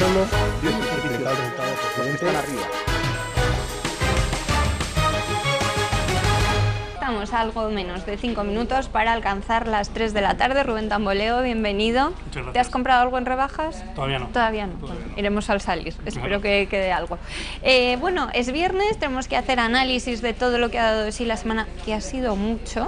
solo Dios es el principal resultado de los que están arriba. Estamos a algo menos de 5 minutos para alcanzar las 3 de la tarde. Rubén Tamboleo, bienvenido. Muchas gracias. ¿Te has comprado algo en rebajas? Todavía no. Todavía no. Todavía Bueno, no. iremos al salir. Espero Claro. que quede algo. Bueno, es viernes, tenemos que hacer análisis de todo lo que ha dado de sí la semana, que ha sido mucho.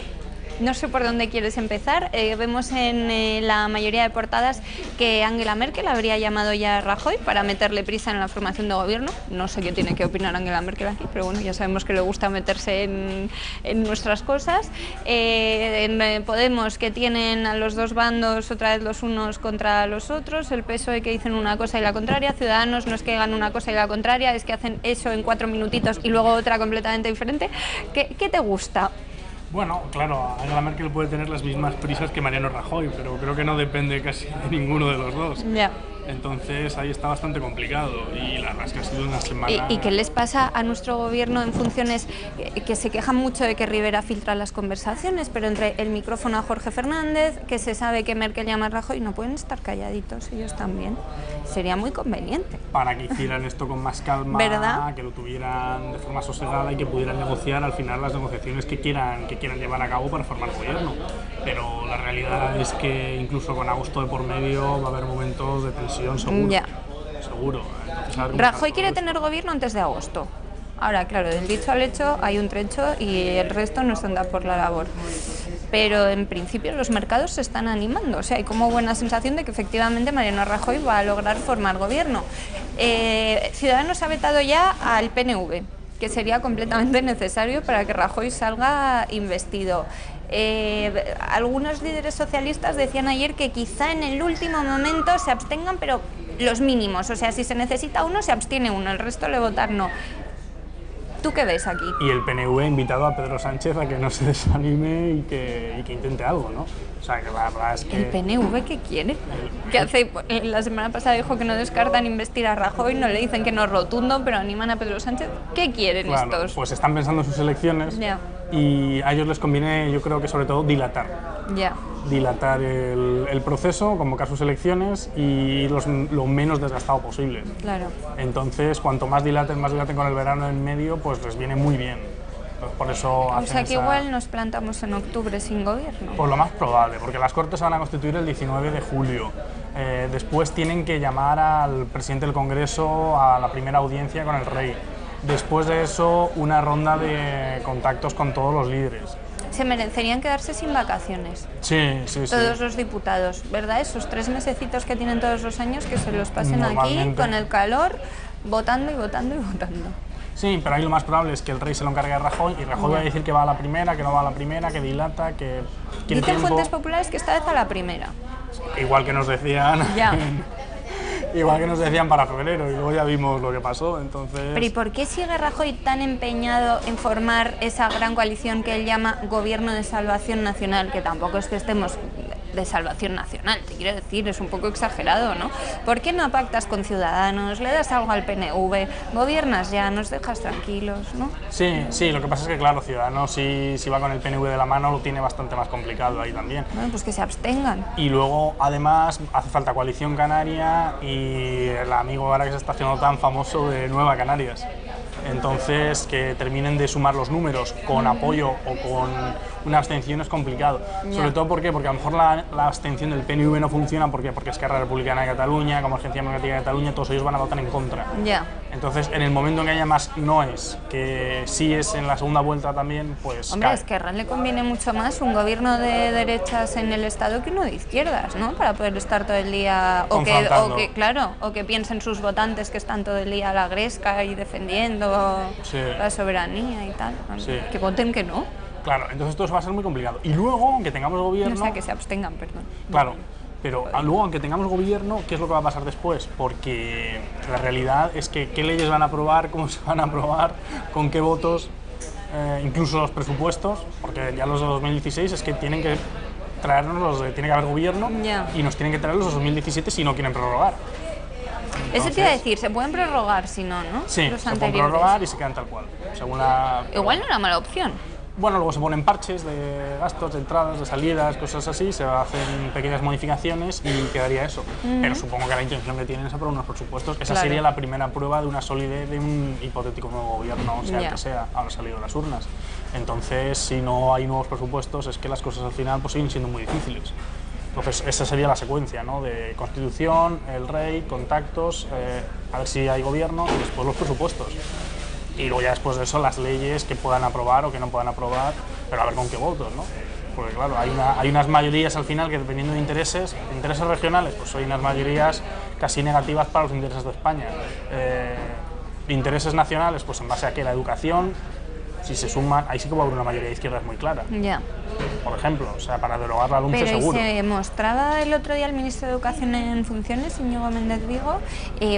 No sé por dónde quieres empezar. Vemos en la mayoría de portadas que Angela Merkel habría llamado ya a Rajoy para meterle prisa en la formación de gobierno. No sé qué tiene que opinar Angela Merkel aquí, pero bueno, ya sabemos que le gusta meterse en nuestras cosas. En Podemos, que tienen a los dos bandos, otra vez los unos contra los otros. El PSOE, que dicen una cosa y la contraria. Ciudadanos, no es que hagan una cosa y la contraria, es que hacen eso en 4 minutitos y luego otra completamente diferente. ¿Qué te gusta? Bueno, claro, Angela Merkel puede tener las mismas prisas que Mariano Rajoy, pero creo que no depende casi de ninguno de los dos. Ya. Entonces ahí está bastante complicado y la verdad es que ha sido una semana... ¿Y qué les pasa a nuestro gobierno en funciones que se quejan mucho de que Rivera filtra las conversaciones, pero entre el micrófono a Jorge Fernández, que se sabe que Merkel llama a Rajoy, no pueden estar calladitos ellos también? Sería muy conveniente. Para que hicieran esto con más calma, ¿verdad? que lo tuvieran de forma sosegada y que pudieran negociar al final las negociaciones que quieran llevar a cabo para formar gobierno. Pero la realidad es que incluso con agosto de por medio va a haber momentos de tensión seguro. Ya. Seguro. Entonces, a ver cómo Rajoy sale quiere todo tener gobierno antes de agosto. Ahora, claro, del dicho al hecho hay un trecho y el resto no se anda por la labor. Pero en principio los mercados se están animando, o sea, hay como buena sensación de que efectivamente Mariano Rajoy va a lograr formar gobierno. Ciudadanos ha vetado ya al PNV, que sería completamente necesario para que Rajoy salga investido. Algunos líderes socialistas decían ayer que quizá en el último momento se abstengan, pero los mínimos, o sea, si se necesita uno, se abstiene uno, el resto le votan no. ¿Tú qué ves aquí? Y el PNV ha invitado a Pedro Sánchez a que no se desanime y que intente algo, ¿no? O sea, que la verdad es que... ¿El PNV qué quiere? ¿Qué hace? La semana pasada dijo que no descartan investir a Rajoy, no le dicen que no rotundo, pero animan a Pedro Sánchez. ¿Qué quieren Claro, estos? pues están pensando en sus elecciones Ya. y a ellos les conviene, yo creo que sobre todo, Ya. dilatar el proceso, convocar sus elecciones y lo menos desgastado posible. Claro. Entonces, cuanto más dilaten con el verano en medio, pues les viene muy bien. Entonces, por eso O hacen sea que esa... igual nos plantamos en octubre sin gobierno. Pues lo más probable, porque las Cortes se van a constituir el 19 de julio. Después tienen que llamar al presidente del Congreso a la primera audiencia con el rey. Después de eso, una ronda de contactos con todos los líderes. Se merecerían quedarse sin vacaciones. Sí, sí, sí. Todos los diputados, ¿verdad? Esos 3 mesecitos que tienen todos los años, que se los pasen aquí Normalmente. con el calor, votando y votando y votando. Sí, pero ahí lo más probable es que el rey se lo encargue a Rajoy y Rajoy va a decir que va a la primera, que no va a la primera, que dilata, que quiere Dicen tiempo. fuentes populares que esta vez a la primera. Igual que nos decían... Ya. Igual que nos decían para febrero y luego ya vimos lo que pasó, entonces... Pero ¿y por qué sigue Rajoy tan empeñado en formar esa gran coalición que él llama Gobierno de Salvación Nacional? Que tampoco es que estemos de salvación nacional, te quiero decir, es un poco exagerado, ¿no? ¿Por qué no pactas con Ciudadanos, le das algo al PNV, gobiernas ya, nos dejas tranquilos, ¿no? Sí, sí, lo que pasa es que, claro, Ciudadanos si va con el PNV de la mano lo tiene bastante más complicado ahí también. Bueno, pues que se abstengan. Y luego, además, hace falta coalición canaria y el amigo ahora que se está haciendo tan famoso de Nueva Canarias. Entonces, que terminen de sumar los números con apoyo o con una abstención es complicado. Ya. Sobre todo, ¿por qué? Porque a lo mejor la abstención del PNV no funciona. ¿Por qué? Porque Esquerra Republicana de Cataluña, como Agencia Democrática de Cataluña, todos ellos van a votar en contra. Ya. Entonces, en el momento en que haya más noes, que sí es en la segunda vuelta también, pues Hombre, cae. es que a Esquerra le conviene mucho más un gobierno de derechas en el Estado que uno de izquierdas, ¿no? Para poder estar todo el día, Confrontando. o que piensen sus votantes que están todo el día a la gresca y defendiendo Sí. la soberanía y tal. Sí. Que voten que no. Claro, entonces todo eso va a ser muy complicado. Y luego, aunque tengamos gobierno... O sea, que se abstengan, perdón. Claro, pero luego, aunque tengamos gobierno, ¿qué es lo que va a pasar después? Porque la realidad es que qué leyes van a aprobar, cómo se van a aprobar, con qué votos, incluso los presupuestos, porque ya los de 2016 es que tienen que traernos tiene que haber gobierno Ya. y nos tienen que traer los de 2017 si no quieren prorrogar. Eso te iba a decir, se pueden prorrogar si no, ¿no? Sí, Los se pueden anteriores. prorrogar y se quedan tal cual. Según la... Igual no era mala opción. Bueno, luego se ponen parches de gastos, de entradas, de salidas, cosas así, se hacen pequeñas modificaciones y quedaría eso. Pero supongo que la intención que tienen es aprobar unos presupuestos. Esa sería la primera prueba de una solidez de un hipotético nuevo gobierno, sea el que sea, ahora salido de las urnas. Entonces, si no hay nuevos presupuestos, es que las cosas al final pues, siguen siendo muy difíciles. Entonces, esa sería la secuencia, ¿no? De constitución, el rey, contactos, a ver si hay gobierno y después los presupuestos. Y luego ya después de eso las leyes que puedan aprobar o que no puedan aprobar, pero a ver con qué votos, ¿no? Porque claro, hay unas mayorías al final que dependiendo de intereses regionales, pues hay unas mayorías casi negativas para los intereses de España. Intereses nacionales, pues en base a que la educación, si se suman, ahí sí que va a haber una mayoría de izquierdas muy clara. Ya. Por ejemplo, o sea, para derogar la LOMCE Pero seguro. se mostraba el otro día el ministro de Educación en funciones, Íñigo Méndez Vigo,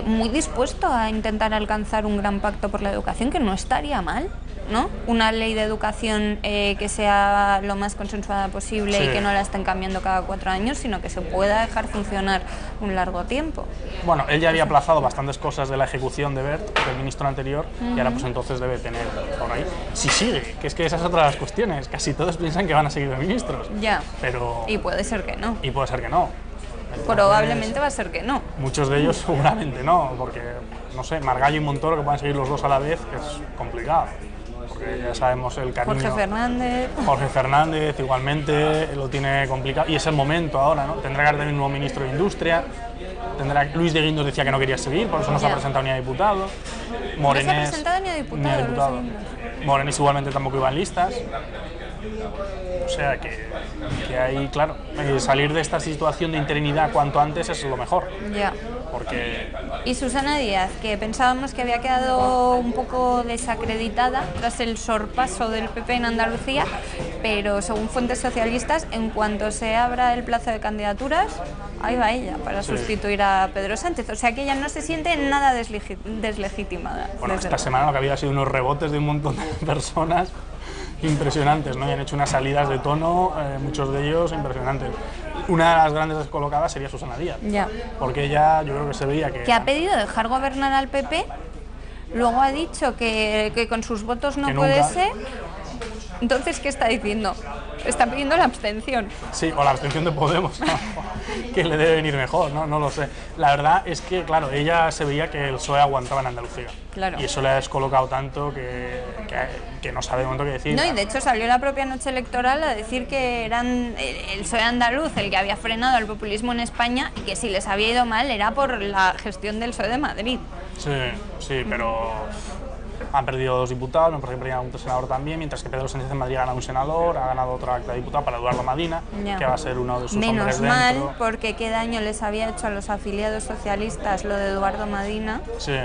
muy dispuesto a intentar alcanzar un gran pacto por la educación, que no estaría mal, ¿no? Una ley de educación que sea lo más consensuada posible y que no la estén cambiando cada 4 años, sino que se pueda dejar funcionar un largo tiempo. Bueno, él ya había aplazado bastantes cosas de la ejecución de Wert, del ministro anterior, y ahora pues entonces debe tener por ahí. Si sigue, que es que esa es otra de las cuestiones, casi todos piensan que van a seguir de ministros. Ya, pero... y puede ser que no. Y puede ser que no. Entonces, probablemente va a ser que no. Muchos de ellos seguramente no, porque, no sé, Margallo y Montoro, que puedan seguir los dos a la vez, es complicado. Porque ya sabemos el cariño. Jorge Fernández igualmente lo tiene complicado y es el momento ahora, ¿no? Tendrá que haber un nuevo ministro de Industria. Luis de Guindos decía que no quería seguir, por eso no se ha presentado ni a diputado. Morenés, no se ha presentado ni a diputado. Morenés igualmente tampoco iba en listas. O sea que hay, claro, salir de esta situación de interinidad cuanto antes es lo mejor. Ya. Porque... Y Susana Díaz, que pensábamos que había quedado un poco desacreditada tras el sorpaso del PP en Andalucía, pero según fuentes socialistas, en cuanto se abra el plazo de candidaturas, ahí va ella para sustituir a Pedro Sánchez. O sea que ella no se siente nada deslegitimada. Bueno, esta semana lo que había ha sido unos rebotes de un montón de personas impresionantes, ¿no? Y han hecho unas salidas de tono, muchos de ellos impresionantes. Una de las grandes descolocadas sería Susana Díaz, porque ella, yo creo que se veía que... ha pedido dejar gobernar al PP, luego ha dicho que con sus votos no puede ser. Entonces, ¿qué está diciendo? Está pidiendo la abstención. Sí, o la abstención de Podemos, ¿no? Que le debe venir mejor, ¿no? No lo sé. La verdad es que, claro, ella se veía que el PSOE aguantaba en Andalucía. Claro. Y eso le ha descolocado tanto que no sabe de momento qué decir. No, y de hecho salió la propia noche electoral a decir que eran el PSOE andaluz el que había frenado el populismo en España y que si les había ido mal era por la gestión del PSOE de Madrid. Sí, pero... Han perdido 2 diputados, me parece que perdían un senador también, mientras que Pedro Sánchez en Madrid ha ganado un senador, ha ganado otro acta de diputado para Eduardo Madina, que va a ser uno de sus hombres dentro. Menos mal, porque qué daño les había hecho a los afiliados socialistas lo de Eduardo Madina. Sí,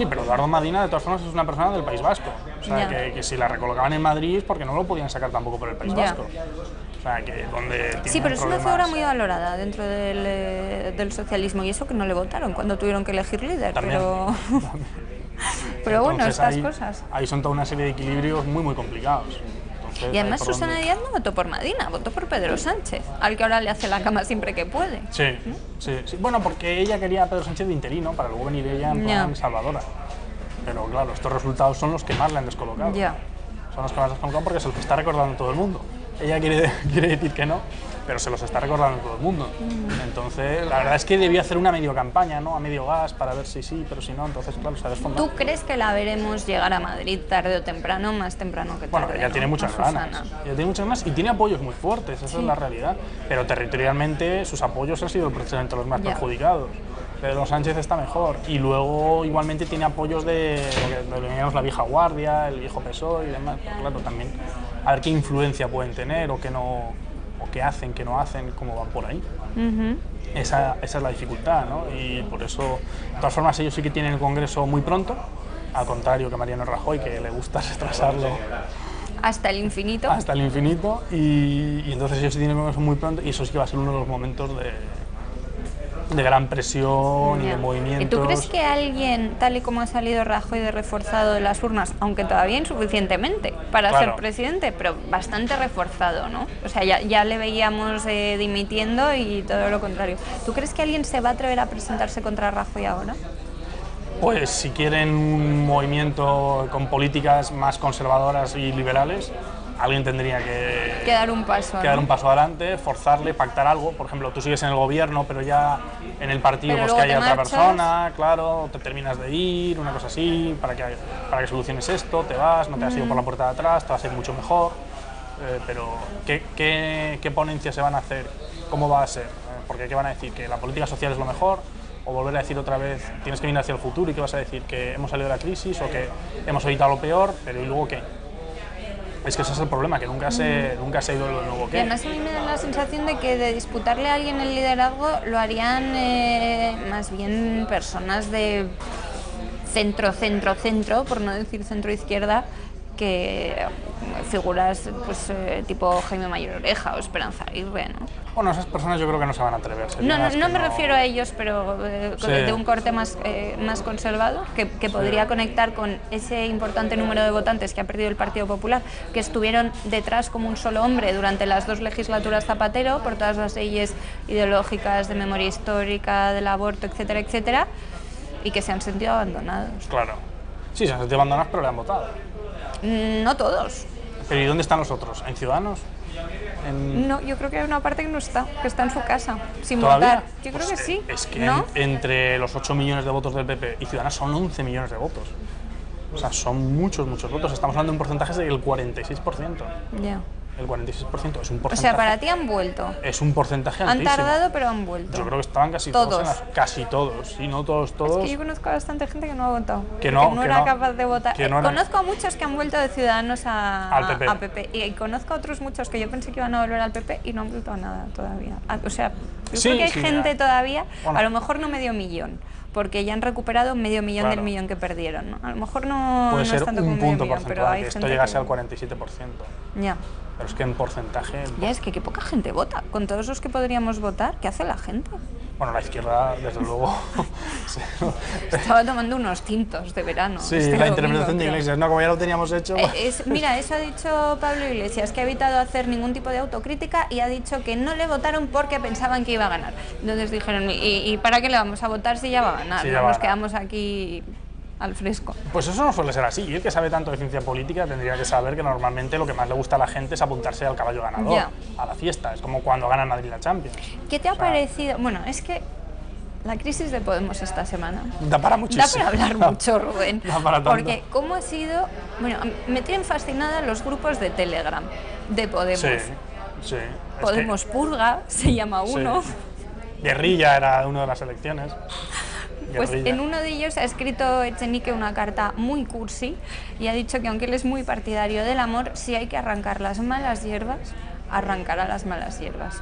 pero Eduardo Madina de todas formas es una persona del País Vasco, o sea que si la recolocaban en Madrid es porque no lo podían sacar tampoco por el País Vasco. O sea, que donde sí, pero es una figura muy valorada dentro del socialismo y eso que no le votaron cuando tuvieron que elegir líder, también, pero... Pero entonces, bueno, estas cosas. Ahí son toda una serie de equilibrios muy complicados. Entonces, y además Susana Díaz no votó por Madina, votó por Pedro Sánchez, al que ahora le hace la cama siempre que puede. Sí. Bueno, porque ella quería a Pedro Sánchez de interino para luego venir ella en plan salvadora. Pero claro, estos resultados son los que más le han descolocado. Son los que más le han descolocado porque se los está recordando todo el mundo. Ella quiere decir que no, pero se los está recordando todo el mundo. Entonces, la verdad es que debió hacer una medio campaña, ¿no? A medio gas, para ver si sí, pero si no, entonces, claro, se ha desfondado. ¿Tú crees que la veremos llegar a Madrid tarde o temprano, más temprano que tarde? Bueno, ella tiene muchas ganas. Ella tiene muchas ganas y tiene apoyos muy fuertes, esa es la realidad. Pero territorialmente sus apoyos han sido precisamente los más perjudicados. Pedro Sánchez está mejor y luego igualmente tiene apoyos de lo que llamamos la vieja guardia, el viejo PSOE y demás. Pero claro, también a ver qué influencia pueden tener o qué no, o qué hacen, qué no hacen, cómo van por ahí. Esa es la dificultad, ¿no? Y por eso, de todas formas, ellos sí que tienen el Congreso muy pronto, al contrario que Mariano Rajoy, que le gusta retrasarlo hasta el infinito. Hasta el infinito, y entonces ellos sí tienen el Congreso muy pronto, y eso sí que va a ser uno de los momentos de gran presión y de movimientos. ¿Y tú crees que alguien, tal y como ha salido Rajoy de reforzado de las urnas, aunque todavía insuficientemente para ser presidente, pero bastante reforzado, ¿no? O sea, ya le veíamos dimitiendo y todo lo contrario. ¿Tú crees que alguien se va a atrever a presentarse contra Rajoy ahora? Pues si quieren un movimiento con políticas más conservadoras y liberales, alguien tendría que dar un paso, que dar ¿no? un paso adelante, forzarle, pactar algo. Por ejemplo, tú sigues en el gobierno, pero ya en el partido Pero pues, que luego haya te otra marchas. persona, claro, te terminas de ir, una cosa así, para que soluciones esto, te vas, no te has ido por la puerta de atrás, te va a ser mucho mejor. Pero, ¿qué ponencias se van a hacer? ¿Cómo va a ser? Porque ¿qué van a decir? ¿Que la política social es lo mejor? ¿O volver a decir otra vez, tienes que mirar hacia el futuro y qué vas a decir? ¿Que hemos salido de la crisis o que hemos evitado lo peor? Pero ¿y luego qué? Es que ese es el problema, que nunca se ha ido lo nuevo Y qué. además a mí me da la sensación de que de disputarle a alguien el liderazgo lo harían más bien personas de centro, por no decir centro-izquierda, que figuras pues, tipo Jaime Mayor Oreja o Esperanza Aguirre, ¿no? Bueno, esas personas yo creo que no se van a atrever. No me refiero a ellos, pero Sí. de un corte más conservado, que podría conectar con ese importante número de votantes que ha perdido el Partido Popular, que estuvieron detrás como un solo hombre durante las 2 legislaturas Zapatero, por todas las leyes ideológicas de memoria histórica, del aborto, etcétera, etcétera, y que se han sentido abandonados. Claro. Sí, se han sentido abandonados, pero le han votado. No todos. Pero ¿y dónde están los otros? ¿En Ciudadanos? No, yo creo que hay una parte que no está, que está en su casa, sin ¿Todavía? votar. Yo creo Pues, que sí. Es que ¿no? entre los 8 millones de votos del PP y Ciudadanos son 11 millones de votos. O sea, son muchos votos. Estamos hablando de un porcentaje del 46%. Ya. El 46% es un O porcentaje. sea, para ti han vuelto. Es un porcentaje Han altísimo. tardado, pero han vuelto. Yo creo que estaban casi Todos. casi todos, si no todos. Es que yo conozco a bastante gente que no ha votado. Que no, que que era no. capaz de votar. Que no era- Conozco a muchos que han vuelto de Ciudadanos Al PP. a PP. Y conozco a otros muchos que yo pensé que iban a volver al PP y no han vuelto a nada todavía. O sea, yo Sí, creo que hay sí, gente mira. todavía, Bueno. a lo mejor no medio millón, porque ya han recuperado medio millón Claro. del millón que perdieron, ¿no? A lo mejor no, Puede no ser es tanto un como medio punto millón, pero porcentual, hay que esto gente llegase que... al 47%. Ya. Pero es que en porcentaje... Ya, es que qué poca gente vota. Con todos los que podríamos votar, ¿qué hace la gente? Bueno, la izquierda, desde luego... sí, Estaba tomando unos tintos de verano. sí, este la domingo, interpretación de creo. Iglesias, no, como ya lo teníamos hecho... Mira, eso ha dicho Pablo Iglesias, que ha evitado hacer ningún tipo de autocrítica y ha dicho que no le votaron porque pensaban que iba a ganar. Entonces dijeron, ¿y para qué le vamos a votar si ya va a ganar? Sí, ¿no? ya va a Nos ganar. quedamos aquí al fresco. Pues eso no suele ser así. Y el que sabe tanto de ciencia política tendría que saber que normalmente lo que más le gusta a la gente es apuntarse al caballo ganador, Ya. a la fiesta. Es como cuando gana el Madrid la Champions. ¿Qué te ha O sea, parecido? Bueno, es que la crisis de Podemos esta semana Da para muchísimo. da para hablar mucho, Rubén. Da para tanto. Porque cómo ha sido... Bueno, me tienen fascinada los grupos de Telegram de Podemos. Sí, sí. Es Podemos Purga, se llama que- uno. sí. Guerrilla era una de las elecciones. Pues Guerrilla. en uno de ellos ha escrito Echenique una carta muy cursi y ha dicho que aunque él es muy partidario del amor, si hay que arrancar las malas hierbas, arrancará las malas hierbas.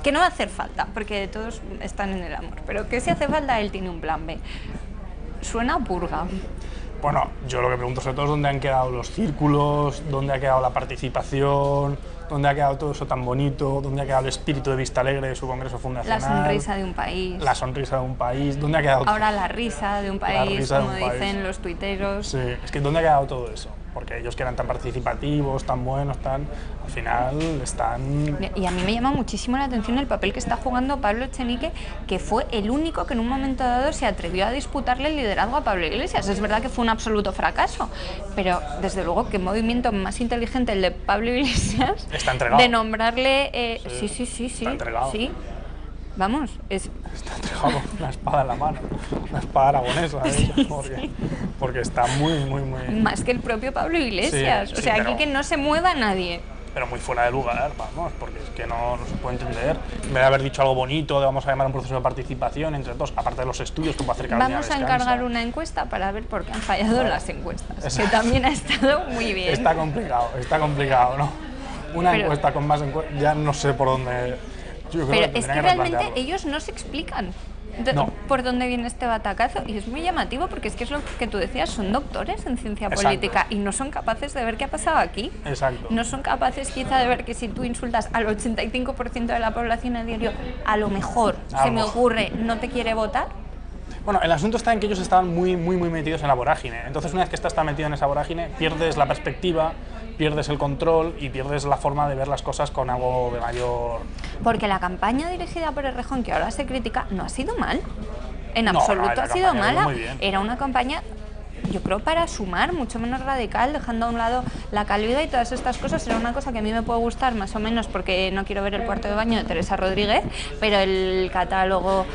Que no va a hacer falta, porque todos están en el amor, pero que si hace falta, él tiene un plan B. Suena a purga. Bueno, yo lo que pregunto sobre todo es dónde han quedado los círculos, dónde ha quedado la participación, dónde ha quedado todo eso tan bonito, dónde ha quedado el espíritu de Vista Alegre de su congreso fundacional. La sonrisa de un país. La sonrisa de un país, ¿dónde ha quedado todo? Ahora la risa de un país, risa de como un país. dicen los tuiteros. Sí, es que ¿dónde ha quedado todo eso? Porque ellos que eran tan participativos, tan buenos, al final están... Y a mí me llama muchísimo la atención el papel que está jugando Pablo Echenique, que fue el único que en un momento dado se atrevió a disputarle el liderazgo a Pablo Iglesias. Es verdad que fue un absoluto fracaso, pero desde luego qué movimiento más inteligente el de Pablo Iglesias Está entregado. de nombrarle... sí. Está entregado. Sí. Vamos, es... Está entregado una espada en la mano, una espada aragonesa, porque está muy... más que el propio Pablo Iglesias. Sí, o sea, sí, aquí pero- que no se mueva nadie. Pero muy fuera de lugar, vamos, porque es que no se puede entender. En vez de haber dicho algo bonito, de vamos a llamar a un proceso de participación entre todos, aparte de los estudios que puede hacer Carolina Vamos a Descansa. encargar una encuesta para ver por qué han fallado las encuestas, Eso. que también ha estado muy bien. Está complicado, ¿no? Una Pero- encuesta con más encuestas, ya no sé por dónde... Yo creo Pero es tendrían que realmente replantearlo. ellos no se explican No. por dónde viene este batacazo y es muy llamativo porque es que es lo que tú decías, son doctores en ciencia Exacto. política y no son capaces de ver qué ha pasado aquí. Exacto. No son capaces quizá de ver que si tú insultas al 85% de la población a diario, a lo mejor, A se lo me mejor. ocurre, no te quiere votar. Bueno, el asunto está en que ellos estaban muy metidos en la vorágine. Entonces, una vez que estás tan metido en esa vorágine, pierdes la perspectiva, pierdes el control y pierdes la forma de ver las cosas con algo de mayor... Porque la campaña dirigida por Errejón, que ahora se critica, no ha sido mal. En No, absoluto la ha sido campaña ha ido mala. muy bien. Era una campaña yo creo para sumar, mucho menos radical, dejando a un lado la calidad y todas estas cosas. Será una cosa que a mí me puede gustar más o menos porque no quiero ver el cuarto de baño de Teresa Rodríguez, pero el catálogo,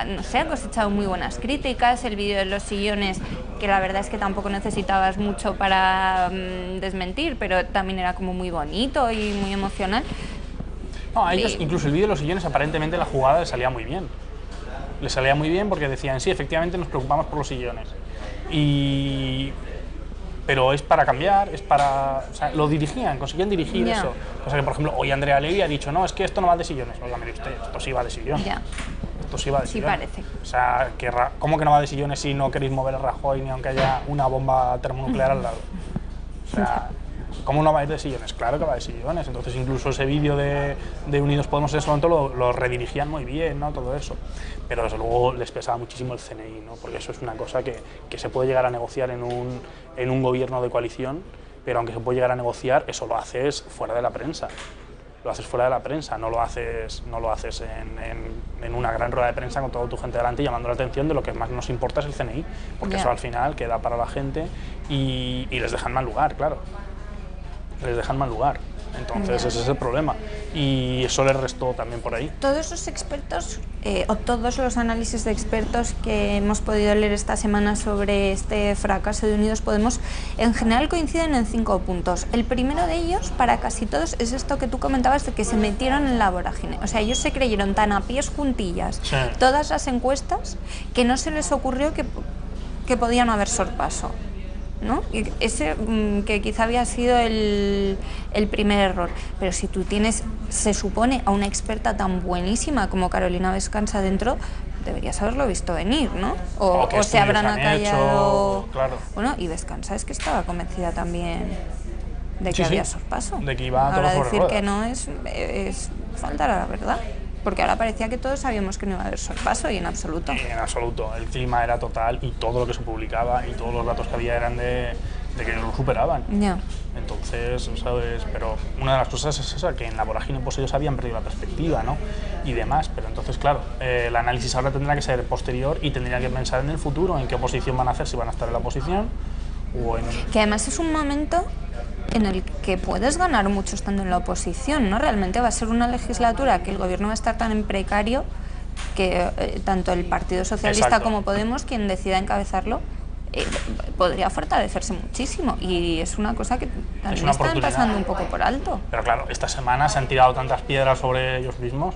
no sé, ha cosechado muy buenas críticas. El vídeo de los sillones, que la verdad es que tampoco necesitabas mucho para desmentir, pero también era como muy bonito y muy emocional. No, a ellos, incluso el vídeo de los sillones, aparentemente la jugada les salía muy bien. Les salía muy bien porque decían, sí, efectivamente nos preocupamos por los sillones. Pero es para cambiar, es para... O sea, lo dirigían, conseguían dirigir eso. Cosa que, por ejemplo, hoy Andrea Levy ha dicho, no, es que esto no va de sillones. Oiga, mire usted, esto sí va de sillón. Esto sí va de sillón. Sí parece. O sea, ¿cómo que no va de sillones si no queréis mover el Rajoy ni aunque haya una bomba termonuclear al lado? O sea, ¿cómo no va a ir de sillones? Claro que va de sillones. Entonces, incluso ese vídeo de Unidos Podemos en ese momento lo redirigían muy bien, ¿no? Todo eso. Pero desde luego les pesaba muchísimo el CNI, ¿no? Porque eso es una cosa que se puede llegar a negociar en un gobierno de coalición, pero aunque se puede llegar a negociar, eso lo haces fuera de la prensa. Lo haces fuera de la prensa, no lo haces en una gran rueda de prensa con toda tu gente delante llamando la atención de lo que más nos importa es el CNI, porque eso al final queda para la gente y les dejan mal lugar, claro. Les dejan mal lugar. Entonces ese es el problema y eso les restó también por ahí. Todos los expertos o todos los análisis de expertos que hemos podido leer esta semana sobre este fracaso de Unidos Podemos en general coinciden en 5 puntos. El primero de ellos, para casi todos, es esto que tú comentabas de que se metieron en la vorágine. O sea, ellos se creyeron tan a pies juntillas todas las encuestas que no se les ocurrió que podían haber sorpaso, ¿no? Y ese que quizá había sido el primer error. Pero si tú tienes, se supone, a una experta tan buenísima como Carolina Vescanza dentro, deberías haberlo visto venir, ¿no? O se habrán acallado. Claro. Bueno, y Vescanza es que estaba convencida también de que había sorpaso. De que iba a ahora todo decir sobre que ruedas. no es faltar a la verdad. Porque ahora parecía que todos sabíamos que no iba a haber sorpaso y en absoluto. En absoluto. El clima era total y todo lo que se publicaba y todos los datos que había eran de que lo superaban. Entonces, ¿sabes? Pero una de las cosas es esa, que en la vorágine pues ellos habían perdido la perspectiva, ¿no? Y demás. Pero entonces, claro, el análisis ahora tendrá que ser posterior y tendría que pensar en el futuro, en qué oposición van a hacer, si van a estar en la oposición o en... Que además es un momento en el que puedes ganar mucho estando en la oposición, ¿no? Realmente va a ser una legislatura que el gobierno va a estar tan en precario que tanto el Partido Socialista como Podemos, quien decida encabezarlo, podría fortalecerse muchísimo y es una cosa que también están pasando un poco por alto. Pero claro, esta semana se han tirado tantas piedras sobre ellos mismos,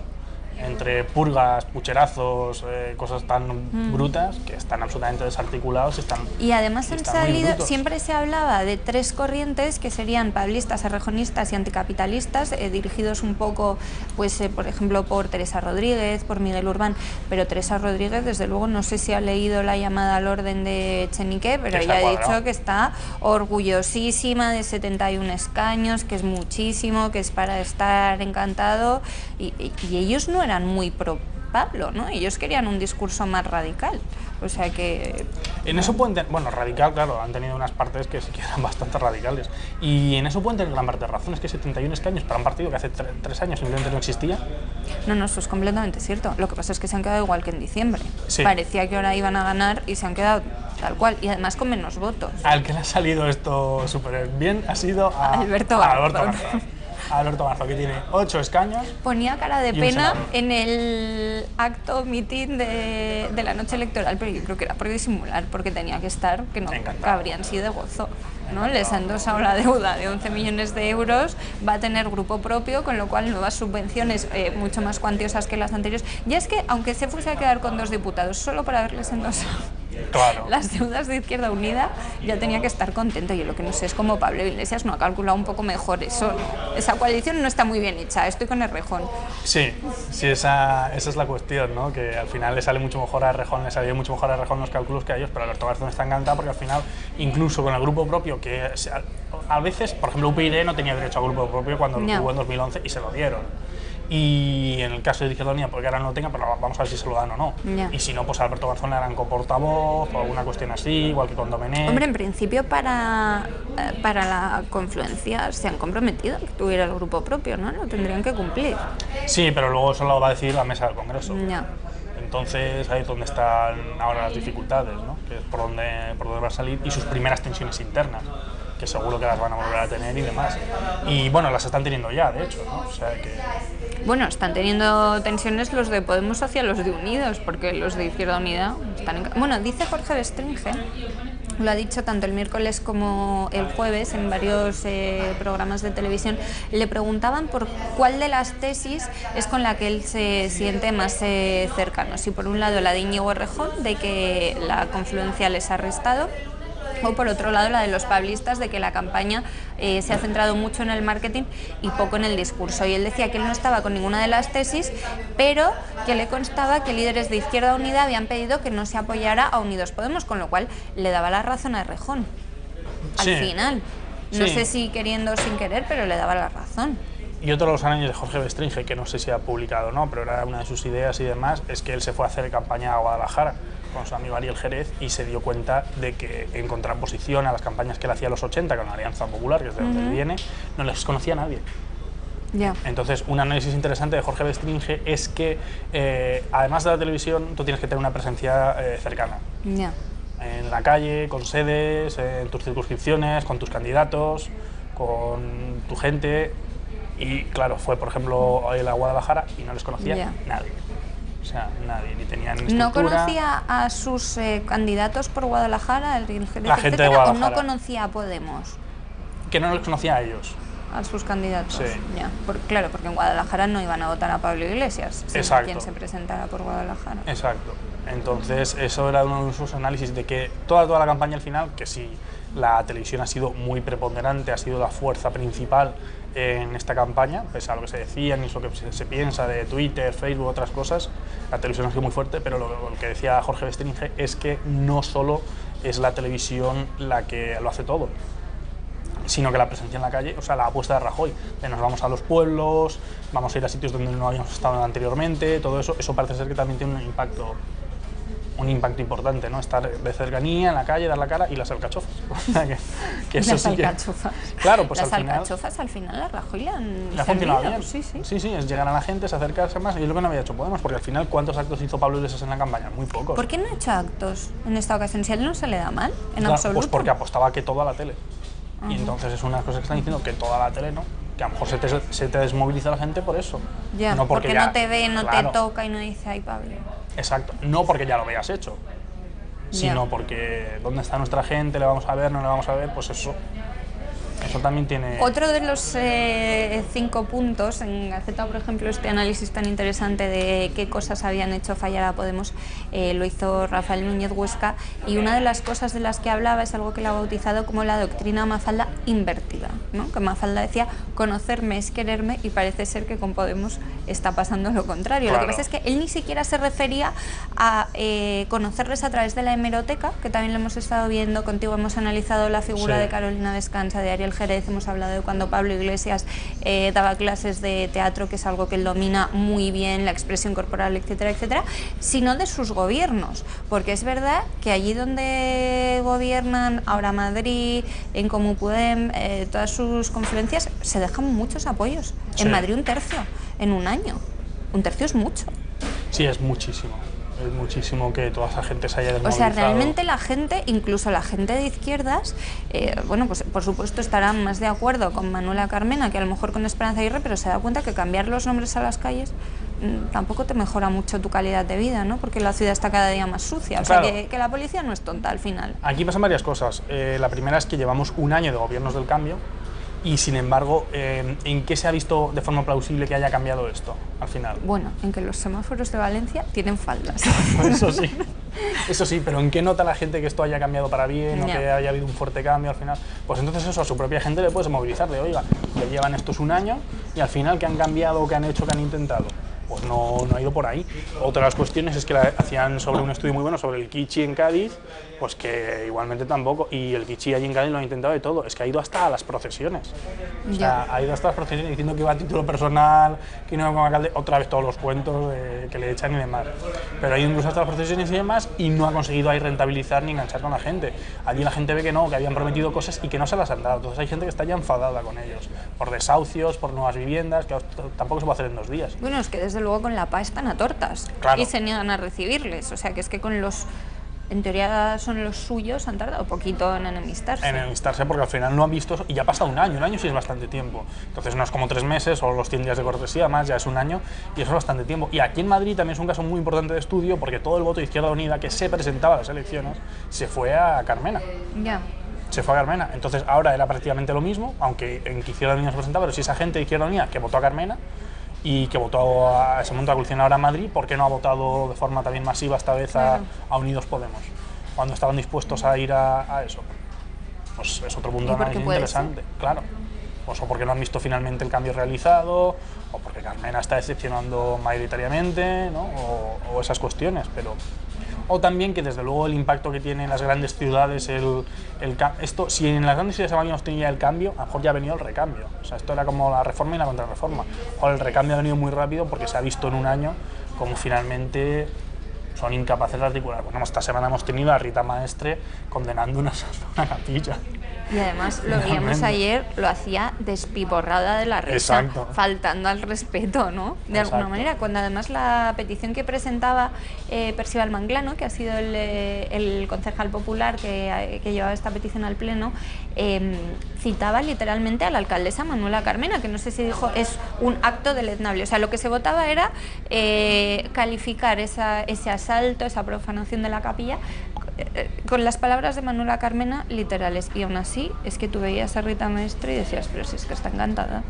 entre purgas, pucherazos, cosas tan brutas que están absolutamente desarticulados. Y además han salido, siempre se hablaba de 3 corrientes que serían pablistas, errejonistas y anticapitalistas, dirigidos un poco, pues por ejemplo, por Teresa Rodríguez, por Miguel Urbán, pero Teresa Rodríguez, desde luego, no sé si ha leído la llamada al orden de Echenique, pero ella ha dicho que está orgullosísima de 71 escaños, que es muchísimo, que es para estar encantado, y ellos no eran muy pro Pablo, ¿no? Ellos querían un discurso más radical, o sea que... En eso pueden tener, bueno, radical, claro, han tenido unas partes que sí que eran bastante radicales, y en eso pueden tener gran parte de razón, es que 71 escaños para un partido que hace 3 años simplemente no existía. No, eso es completamente cierto, lo que pasa es que se han quedado igual que en diciembre, parecía que ahora iban a ganar y se han quedado tal cual, y además con menos votos. Al que le ha salido esto súper bien ha sido a Alberto Garzón. Alberto Garzón, que tiene 8 escaños. Ponía cara de pena en el acto mitin de la noche electoral, pero yo creo que era por disimular, porque tenía que estar, que no habrían sido de gozo, ¿no? Les han endosado la deuda de 11 millones de euros, va a tener grupo propio, con lo cual nuevas subvenciones mucho más cuantiosas que las anteriores. Ya es que, aunque se fuese a quedar con 2 diputados, solo por haberles endosado las deudas de Izquierda Unida, ya tenía que estar contento. Yo lo que no sé es cómo Pablo Iglesias no ha calculado un poco mejor eso. Esa coalición no está muy bien hecha, estoy con Errejón. Sí, esa es la cuestión, ¿no? Que al final le sale mucho mejor a Errejón, le salió mucho mejor a Errejón los cálculos que a ellos, pero Alberto Garzón está encantado porque al final, incluso con el grupo propio, que a veces, por ejemplo, UPyD no tenía derecho a grupo propio cuando lo tuvo en 2011 y se lo dieron. Y en el caso de Izquierda Unida, porque ahora no lo tenga, pero vamos a ver si se lo dan o no. Y si no, pues a Alberto Garzón le harán coportavoz o alguna cuestión así, igual que con Domenech. Hombre, en principio para la confluencia se han comprometido que tuviera el grupo propio, ¿no? Lo tendrían que cumplir. Sí, pero luego eso lo va a decidir la mesa del Congreso. Entonces ahí es donde están ahora las dificultades, ¿no? Que es por donde va a salir, y sus primeras tensiones internas, que seguro que las van a volver a tener y demás. Y bueno, las están teniendo ya, de hecho, ¿no? O sea que... Bueno, están teniendo tensiones los de Podemos hacia los de Unidos, porque los de Izquierda Unida están... Bueno, dice Jorge Bestringe, lo ha dicho tanto el miércoles como el jueves en varios programas de televisión, le preguntaban por cuál de las tesis es con la que él se siente más cercano. Si por un lado la de Íñigo Errejón, de que la confluencia les ha restado, o por otro lado la de los pablistas, de que la campaña se ha centrado mucho en el marketing y poco en el discurso. Y él decía que él no estaba con ninguna de las tesis, pero que le constaba que líderes de Izquierda Unida habían pedido que no se apoyara a Unidos Podemos, con lo cual le daba la razón a Errejón. Al final. No sé si queriendo o sin querer, pero le daba la razón. Y otro de los años de Jorge Bestringe, que no sé si ha publicado o no, pero era una de sus ideas y demás, es que él se fue a hacer campaña a Guadalajara con su amigo Ariel Jerez y se dio cuenta de que en contraposición a las campañas que él hacía en los 80 con la Alianza Popular, que es de donde él viene, no les conocía a nadie. Entonces, un análisis interesante de Jorge Bestringe es que, además de la televisión, tú tienes que tener una presencia cercana. En la calle, con sedes, en tus circunscripciones, con tus candidatos, con tu gente. Y claro, fue por ejemplo a Guadalajara y no les conocía nadie. O sea, nadie, ni tenían estructura. ¿No conocía a sus candidatos por Guadalajara, la gente de Guadalajara, o no conocía a Podemos? Que no les conocía a ellos. A sus candidatos. Sí. Claro, porque en Guadalajara no iban a votar a Pablo Iglesias, sino quien se presentara por Guadalajara. Exacto. Entonces, eso era uno de sus análisis, de que toda la campaña al final, que sí, la televisión ha sido muy preponderante, ha sido la fuerza principal en esta campaña, pese a lo que se decía, ni lo que se piensa de Twitter, Facebook, otras cosas, la televisión ha sido muy fuerte, pero lo que decía Jorge Bestringe es que no solo es la televisión la que lo hace todo, sino que la presencia en la calle, o sea, la apuesta de Rajoy, de nos vamos a los pueblos, vamos a ir a sitios donde no habíamos estado anteriormente, todo eso parece ser que también tiene un impacto importante, ¿no? Estar de cercanía, en la calle, dar la cara y las alcachofas. que eso las alcachofas. Claro, pues las al final... alcachofas al final a Rajoy le han funcionado bien. Sí, es llegar a la gente, es acercarse más, y es lo que no había hecho Podemos, porque al final, ¿cuántos actos hizo Pablo Iglesias en la campaña? Muy pocos. ¿Por qué no ha hecho actos en esta ocasión? Si a él no se le da mal, en absoluto. Pues porque apostaba que toda la tele. Y entonces es una de las cosas que están diciendo, que toda la tele no, que a lo mejor se te desmoviliza la gente por eso. No porque no te ve, no te toca y no dice, ay, Pablo. Exacto, no porque ya lo veas hecho, sino porque ¿dónde está nuestra gente? ¿Le vamos a ver? ¿No le vamos a ver? Pues eso también tiene... Otro de los 5 puntos, en Gaceta, por ejemplo, este análisis tan interesante de qué cosas habían hecho fallar a Podemos, lo hizo Rafael Núñez Huesca, y una de las cosas de las que hablaba es algo que él ha bautizado como la doctrina Mafalda invertida, ¿no? Que Mafalda decía, conocerme es quererme, y parece ser que con Podemos está pasando lo contrario. Claro. Lo que pasa es que él ni siquiera se refería a conocerles a través de la hemeroteca, que también lo hemos estado viendo contigo, hemos analizado la figura de Carolina Descansa, de Ariel Jerez, hemos hablado de cuando Pablo Iglesias daba clases de teatro, que es algo que él domina muy bien, la expresión corporal, etcétera, etcétera, sino de sus gobiernos, porque es verdad que allí donde gobiernan, ahora Madrid, en Comú Podem, todas sus confluencias, se dejan muchos apoyos. En Madrid 1/3 en un año. 1/3 es mucho. Sí, es muchísimo. Es muchísimo que toda esa gente se haya desmovilizado. O sea, realmente la gente, incluso la gente de izquierdas, bueno, pues por supuesto estarán más de acuerdo con Manuela Carmena que a lo mejor con Esperanza Aguirre, pero se da cuenta que cambiar los nombres a las calles tampoco te mejora mucho tu calidad de vida, ¿no? Porque la ciudad está cada día más sucia. O sea, que la policía no es tonta al final. Aquí pasan varias cosas. La primera es que llevamos un año de gobiernos del cambio, y sin embargo, ¿en qué se ha visto de forma plausible que haya cambiado esto al final? Bueno, en que los semáforos de Valencia tienen faldas. Eso sí, pero ¿en qué nota la gente que esto haya cambiado para bien o que haya habido un fuerte cambio al final? Pues entonces eso a su propia gente le puedes movilizar, de oiga, ya llevan estos un año y al final ¿qué han cambiado, qué han hecho, qué han intentado? Pues no ha ido por ahí. Otra de las cuestiones es que hacían sobre un estudio muy bueno sobre el Kichi en Cádiz, pues que igualmente tampoco, y el Kichi allí en Cádiz lo ha intentado de todo, es que ha ido hasta a las procesiones. O sea, ha ido hasta las procesiones diciendo que va a título personal, que no va como alcalde, otra vez todos los cuentos que le echan y demás. Pero ha ido incluso hasta las procesiones y demás y no ha conseguido ahí rentabilizar ni enganchar con la gente. Allí la gente ve que no, que habían prometido cosas y que no se las han dado. Entonces hay gente que está ya enfadada con ellos, por desahucios, por nuevas viviendas, que tampoco se puede hacer en 2 días. Bueno, es que desde luego luego con la PA están a tortas Claro. y se niegan a recibirles. O sea, que es que con los, en teoría son los suyos, han tardado poquito en enemistarse. En enlistarse porque al final no han visto eso y ya ha pasado un año sí es bastante tiempo. Entonces no es como 3 meses o los 100 días de cortesía, más ya es un año y eso es bastante tiempo. Y aquí en Madrid también es un caso muy importante de estudio porque todo el voto de Izquierda Unida que se presentaba a las elecciones se fue a Carmena. Ya. Se fue a Carmena. Entonces ahora era prácticamente lo mismo, aunque en que Izquierda Unida se presentaba, pero si esa gente de Izquierda Unida que votó a Carmena y que votó a ese momento a coalición ahora en Madrid, ¿por qué no ha votado de forma también masiva esta vez a Unidos Podemos? Cuando estaban dispuestos a ir a eso. Pues es otro punto de análisis interesante, claro. Pues o porque no han visto finalmente el cambio realizado, o porque Carmena está decepcionando mayoritariamente, ¿no? O esas cuestiones, pero... O también que desde luego el impacto que tiene en las grandes ciudades, esto, si en las grandes ciudades habíamos tenido ya el cambio, a lo mejor ya ha venido el recambio. O sea, esto era como la reforma y la contrarreforma. Ahora el recambio ha venido muy rápido porque se ha visto en un año como finalmente son incapaces de articular. Bueno, esta semana hemos tenido a Rita Maestre condenando una capilla. Y además lo veíamos ayer, lo hacía despiporrada de la risa, Exacto. faltando al respeto, ¿no? De alguna Exacto. manera, cuando además la petición que presentaba Percival Manglano, que ha sido el concejal popular que llevaba esta petición al Pleno, citaba literalmente a la alcaldesa Manuela Carmena, que no sé si dijo es un acto deleznable. O sea, lo que se votaba era calificar ese asalto, esa profanación de la capilla, con las palabras de Manuela Carmena literales, y aún así es que tú veías a Rita Maestre y decías, pero si es que está encantada.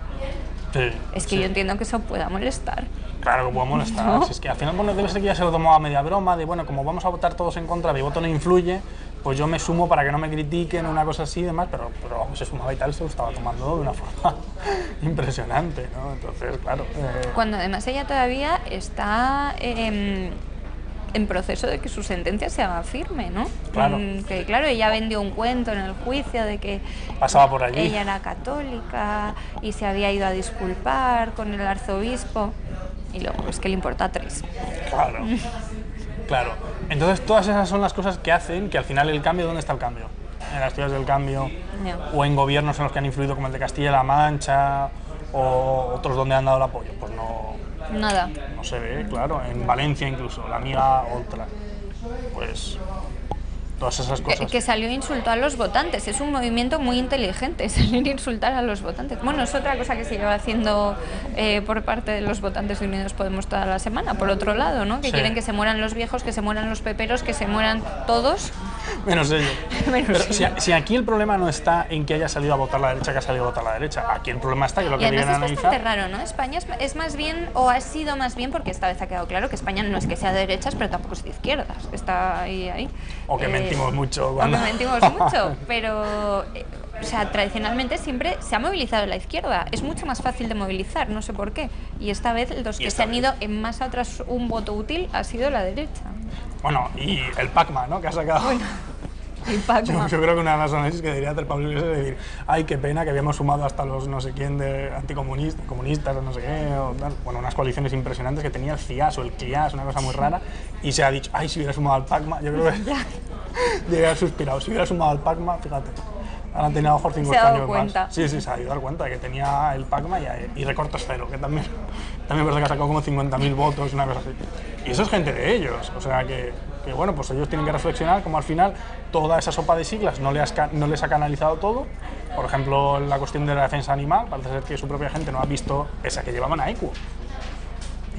Sí, Es que sí. yo entiendo que eso pueda molestar. Claro que puede molestar. ¿No? Si es que al final bueno, debe ser que ya se lo tomó a media broma, de bueno, como vamos a votar todos en contra, mi voto no influye, pues yo me sumo para que no me critiquen, una cosa así y demás, pero vamos, se sumaba y tal, se lo estaba tomando de una forma impresionante, ¿no? Entonces, claro... Cuando además ella todavía está en proceso de que su sentencia sea firme, ¿no? Claro. Que claro, ella vendió un cuento en el juicio de que Pasaba por allí. ella era católica y se había ido a disculpar con el arzobispo, y luego es que le importa 3. Claro, claro. Entonces todas esas son las cosas que hacen que al final el cambio, ¿dónde está el cambio? En las ciudades del cambio, No. o en gobiernos en los que han influido como el de Castilla-La Mancha, o otros donde han dado el apoyo. Pues Nada. no se ve, claro. En Valencia incluso, la amiga otra. Pues todas esas cosas. Que salió e insultó a los votantes. Es un movimiento muy inteligente, salir a insultar a los votantes. Bueno, es otra cosa que se lleva haciendo por parte de los votantes de Unidos Podemos toda la semana. Por otro lado, ¿no? Que Sí. quieren que se mueran los viejos, que se mueran los peperos, que se mueran todos. Menos ellos. Menos Pero ellos. si aquí el problema no está en que haya salido a votar la derecha, que ha salido a votar la derecha. Aquí el problema está, que lo Y que además vienen a es bastante analizar... raro, ¿no? España es más bien, o ha sido más bien, porque esta vez ha quedado claro que España no es que sea de derechas, pero tampoco es de izquierdas, que está ahí. O que mentimos mucho. O que mentimos mucho, pero... o sea, tradicionalmente siempre se ha movilizado la izquierda. Es mucho más fácil de movilizar, no sé por qué. Y esta vez los que se han ido en masa tras un voto útil ha sido la derecha. Bueno, y el Pacma, ¿no? Que ha sacado... Y Pacma. Yo creo que una de las análisis que debería hacer Pablo Iglesias es decir, ay, qué pena que habíamos sumado hasta los no sé quién de anticomunistas, comunistas o no sé qué, o tal. Bueno, unas coaliciones impresionantes que tenía el CIAS o el CLIAS, una cosa muy rara, y se ha dicho, ay, si hubiera sumado al Pacma, yo creo que llegué a haber suspirado, si hubiera sumado al Pacma, fíjate. Ahora tenía a lo mejor 5 Se ha dado años cuenta. más. Sí, se ha dado cuenta de que tenía el Pacma y recortes cero, que también parece que ha sacado como 50.000 votos, una cosa así. Y eso es gente de ellos, o sea que bueno, pues ellos tienen que reflexionar como al final toda esa sopa de siglas no les ha canalizado todo. Por ejemplo, la cuestión de la defensa animal, parece ser que su propia gente no ha visto, pese a que llevaban a ECU,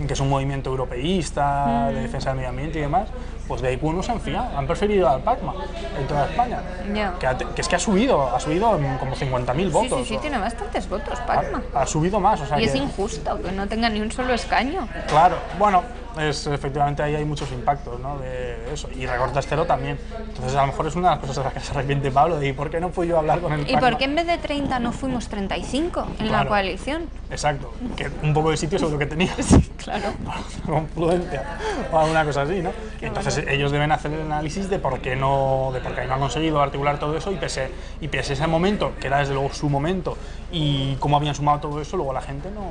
que es un movimiento europeísta, de defensa del medio ambiente y demás, pues de ECU no se han fiado, han preferido al Pacma en toda España. Ya. Que es que ha subido en como 50.000 votos. Sí, tiene bastantes votos, Pacma. Ha subido más, o sea Y es que... injusto que no tenga ni un solo escaño. Claro, bueno, efectivamente ahí hay muchos impactos, ¿no? De eso. Y recortes cero también. Entonces a lo mejor es una de las cosas de las que se arrepiente Pablo, de ¿y por qué no fui yo a hablar con el ¿Y Pacma? por qué en vez de 30 no fuimos 35 en la Claro. coalición? Exacto, que un poco de sitio seguro que tenía. Claro. Confluencia o alguna cosa así, ¿no? Entonces ellos deben hacer el análisis de por qué no han conseguido articular todo eso y pese a ese momento, que era desde luego su momento, y cómo habían sumado todo eso, luego la gente no...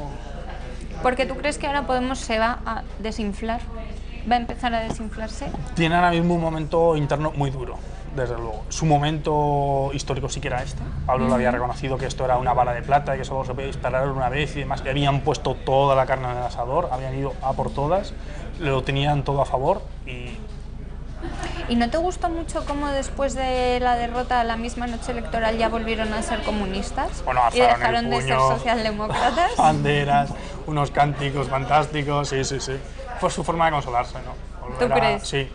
Porque tú crees que ahora Podemos se va a desinflar, va a empezar a desinflarse. Tiene ahora mismo un momento interno muy duro, desde luego. Su momento histórico sí que era este. Pablo lo había reconocido que esto era una bala de plata y que solo se podía disparar una vez y demás. Que habían puesto toda la carne en el asador, habían ido a por todas, lo tenían todo a favor y... ¿Y no te gustó mucho cómo después de la derrota, la misma noche electoral, ya volvieron a ser comunistas? Bueno, y dejaron de ser puño, socialdemócratas. banderas, unos cánticos fantásticos, sí, sí, sí. Fue su forma de consolarse, ¿no? ¿Tú crees? Sí,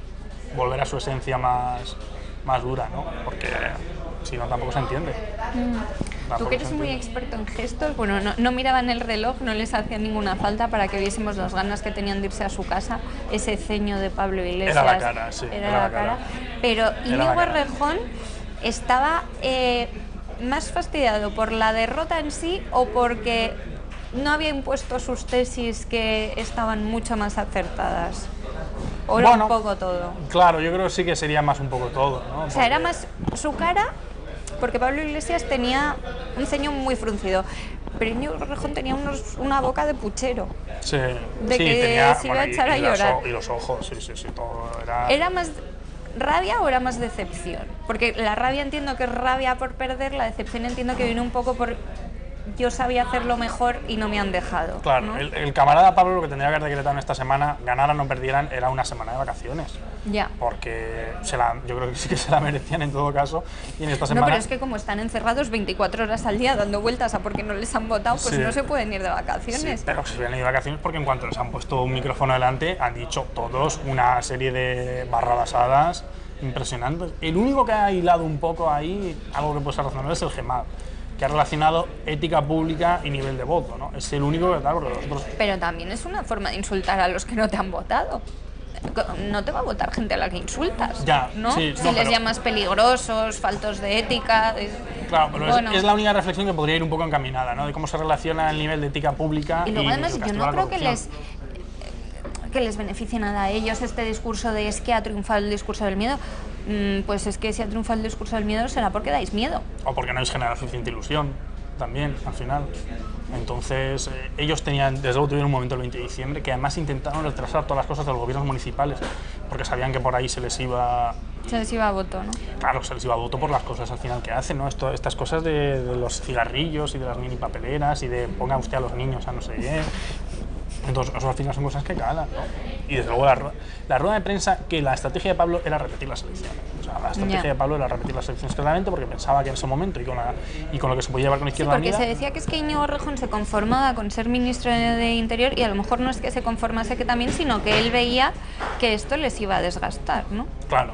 volver a su esencia más dura, ¿no? Porque si no, tampoco se entiende. Tú que eres muy experto en gestos, bueno, no miraban el reloj, no les hacía ninguna falta para que viésemos las ganas que tenían de irse a su casa, ese ceño de Pablo Iglesias. Era la cara, sí. Era la cara. Pero Íñigo Errejón estaba más fastidiado por la derrota en sí o porque no había impuesto sus tesis que estaban mucho más acertadas. ¿O era un poco todo? Claro, yo creo que sí que sería más un poco todo, ¿no? O sea, era más su cara, porque Pablo Iglesias tenía un ceño muy fruncido, pero Íñigo Errejón tenía una boca de puchero. Sí, de sí, que tenía, se iba a echar a llorar. Y los ojos, sí, todo era... ¿Era más rabia o era más decepción? Porque la rabia entiendo que es rabia por perder, la decepción entiendo que viene un poco por... Yo sabía hacerlo mejor y no me han dejado. Claro, ¿no? el camarada Pablo lo que tendría que haber decretado en esta semana, ganaran o no perdieran, era una semana de vacaciones. Ya. Porque yo creo que sí que se la merecían en todo caso. Y en esta semana... No, pero es que como están encerrados 24 horas al día dando vueltas a por qué no les han votado, pues sí, no se pueden ir de vacaciones. Sí, pero se hubieran ido de vacaciones porque en cuanto les han puesto un micrófono delante, han dicho todos una serie de barrabasadas impresionantes. El único que ha hilado un poco ahí, algo que puede ser razonable, es el GEMAD, que ha relacionado ética pública y nivel de voto, ¿no? Es el único que tal, porque los otros... Pero también es una forma de insultar a los que no te han votado. No te va a votar gente a la que insultas, ya, ¿no? Sí, si les llamas peligrosos, faltos de ética... Claro, pero bueno. es la única reflexión que podría ir un poco encaminada, ¿no? De cómo se relaciona el nivel de ética pública y luego además yo no creo que les beneficie nada a ellos este discurso de es que ha triunfado el discurso del miedo. Pues es que si ha triunfado el discurso del miedo será porque dais miedo. O porque no habéis generado suficiente ilusión, también, al final. Entonces, ellos desde luego tuvieron un momento el 20 de diciembre que además intentaron retrasar todas las cosas de los gobiernos municipales, porque sabían que por ahí se les iba a voto, ¿no? Claro, se les iba a voto por las cosas al final que hacen, ¿no? Estas cosas de los cigarrillos y de las mini papeleras y de ponga usted a los niños a no sé qué. Entonces, eso al final son cosas que calan, ¿no? Y desde luego la rueda de prensa, que la estrategia de Pablo era repetir las elecciones. O sea, la estrategia de Pablo era repetir las elecciones claramente porque pensaba que en ese momento y con lo que se podía llevar con Izquierda Unida... Sí, porque se decía que es que Íñigo Errejón se conformaba con ser ministro de Interior y a lo mejor no es que se conformase que también, sino que él veía que esto les iba a desgastar, ¿no? Claro.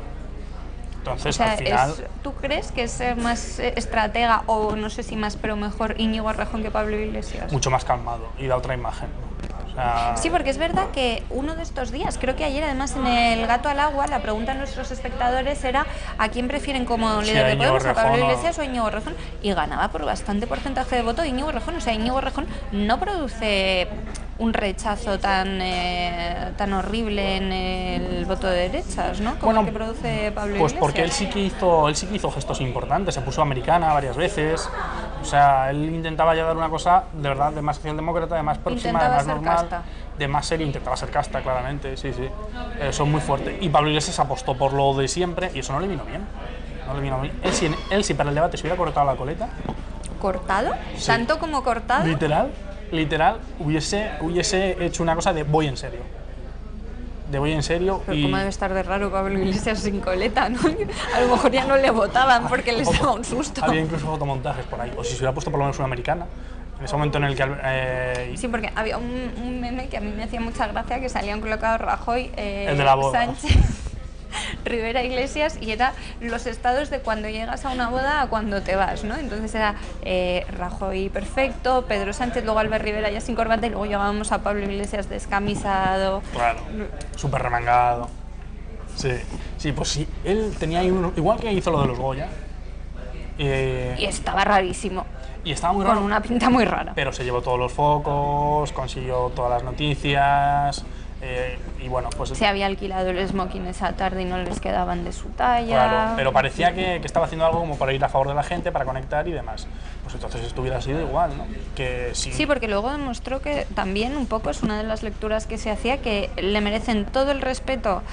Entonces, o sea, al final... ¿tú crees que es más estratega o no sé si más, pero mejor Íñigo Errejón que Pablo Iglesias? Mucho más calmado y da otra imagen, ¿no? Sí, porque es verdad que uno de estos días, creo que ayer además en El Gato al Agua, la pregunta a nuestros espectadores era ¿a quién prefieren como líder de Podemos, a Pablo Iglesias o Íñigo Errejón? Y ganaba por bastante porcentaje de voto Íñigo Errejón. O sea, Íñigo Errejón no produce un rechazo tan horrible en el voto de derechas, ¿no? Como el que produce Pablo Iglesias. Pues porque él sí que hizo gestos importantes, se puso americana varias veces. O sea, él intentaba ya dar una cosa de verdad de más socialdemócrata, de más próxima, de más normal, de más serio, intentaba ser casta, claramente, sí. Eso es muy fuerte. Y Pablo Iglesias apostó por lo de siempre y eso no le vino bien. Él sí para el debate se hubiera cortado la coleta. ¿Cortado? Sí. ¿Tanto como cortado? Literal, hubiese hecho una cosa de voy en serio. Pero cómo debe estar de raro Pablo Iglesias sin coleta, ¿no? A lo mejor ya no le votaban porque les daba un susto. Había incluso fotomontajes por ahí. O si se hubiera puesto por lo menos una americana. En ese momento en el que... Sí, porque había un meme que a mí me hacía mucha gracia, que salían colocados Rajoy, el de la boda. Sánchez, Rivera, Iglesias, y era los estados de cuando llegas a una boda a cuando te vas, ¿no? Entonces era Rajoy perfecto, Pedro Sánchez, luego Albert Rivera ya sin corbata, y luego llegábamos a Pablo Iglesias descamisado. Claro, súper remangado. Sí, pues sí, él tenía ahí igual que hizo lo de los Goya. Y estaba rarísimo. Y estaba muy raro. Con una pinta muy rara. Pero se llevó todos los focos, consiguió todas las noticias, Y bueno, pues... Se había alquilado el smoking esa tarde y no les quedaban de su talla. Claro, pero parecía que estaba haciendo algo como para ir a favor de la gente, para conectar y demás. Pues entonces esto hubiera sido igual, ¿no? Que sí, porque luego demostró que también un poco es una de las lecturas que se hacía, que le merecen todo el respeto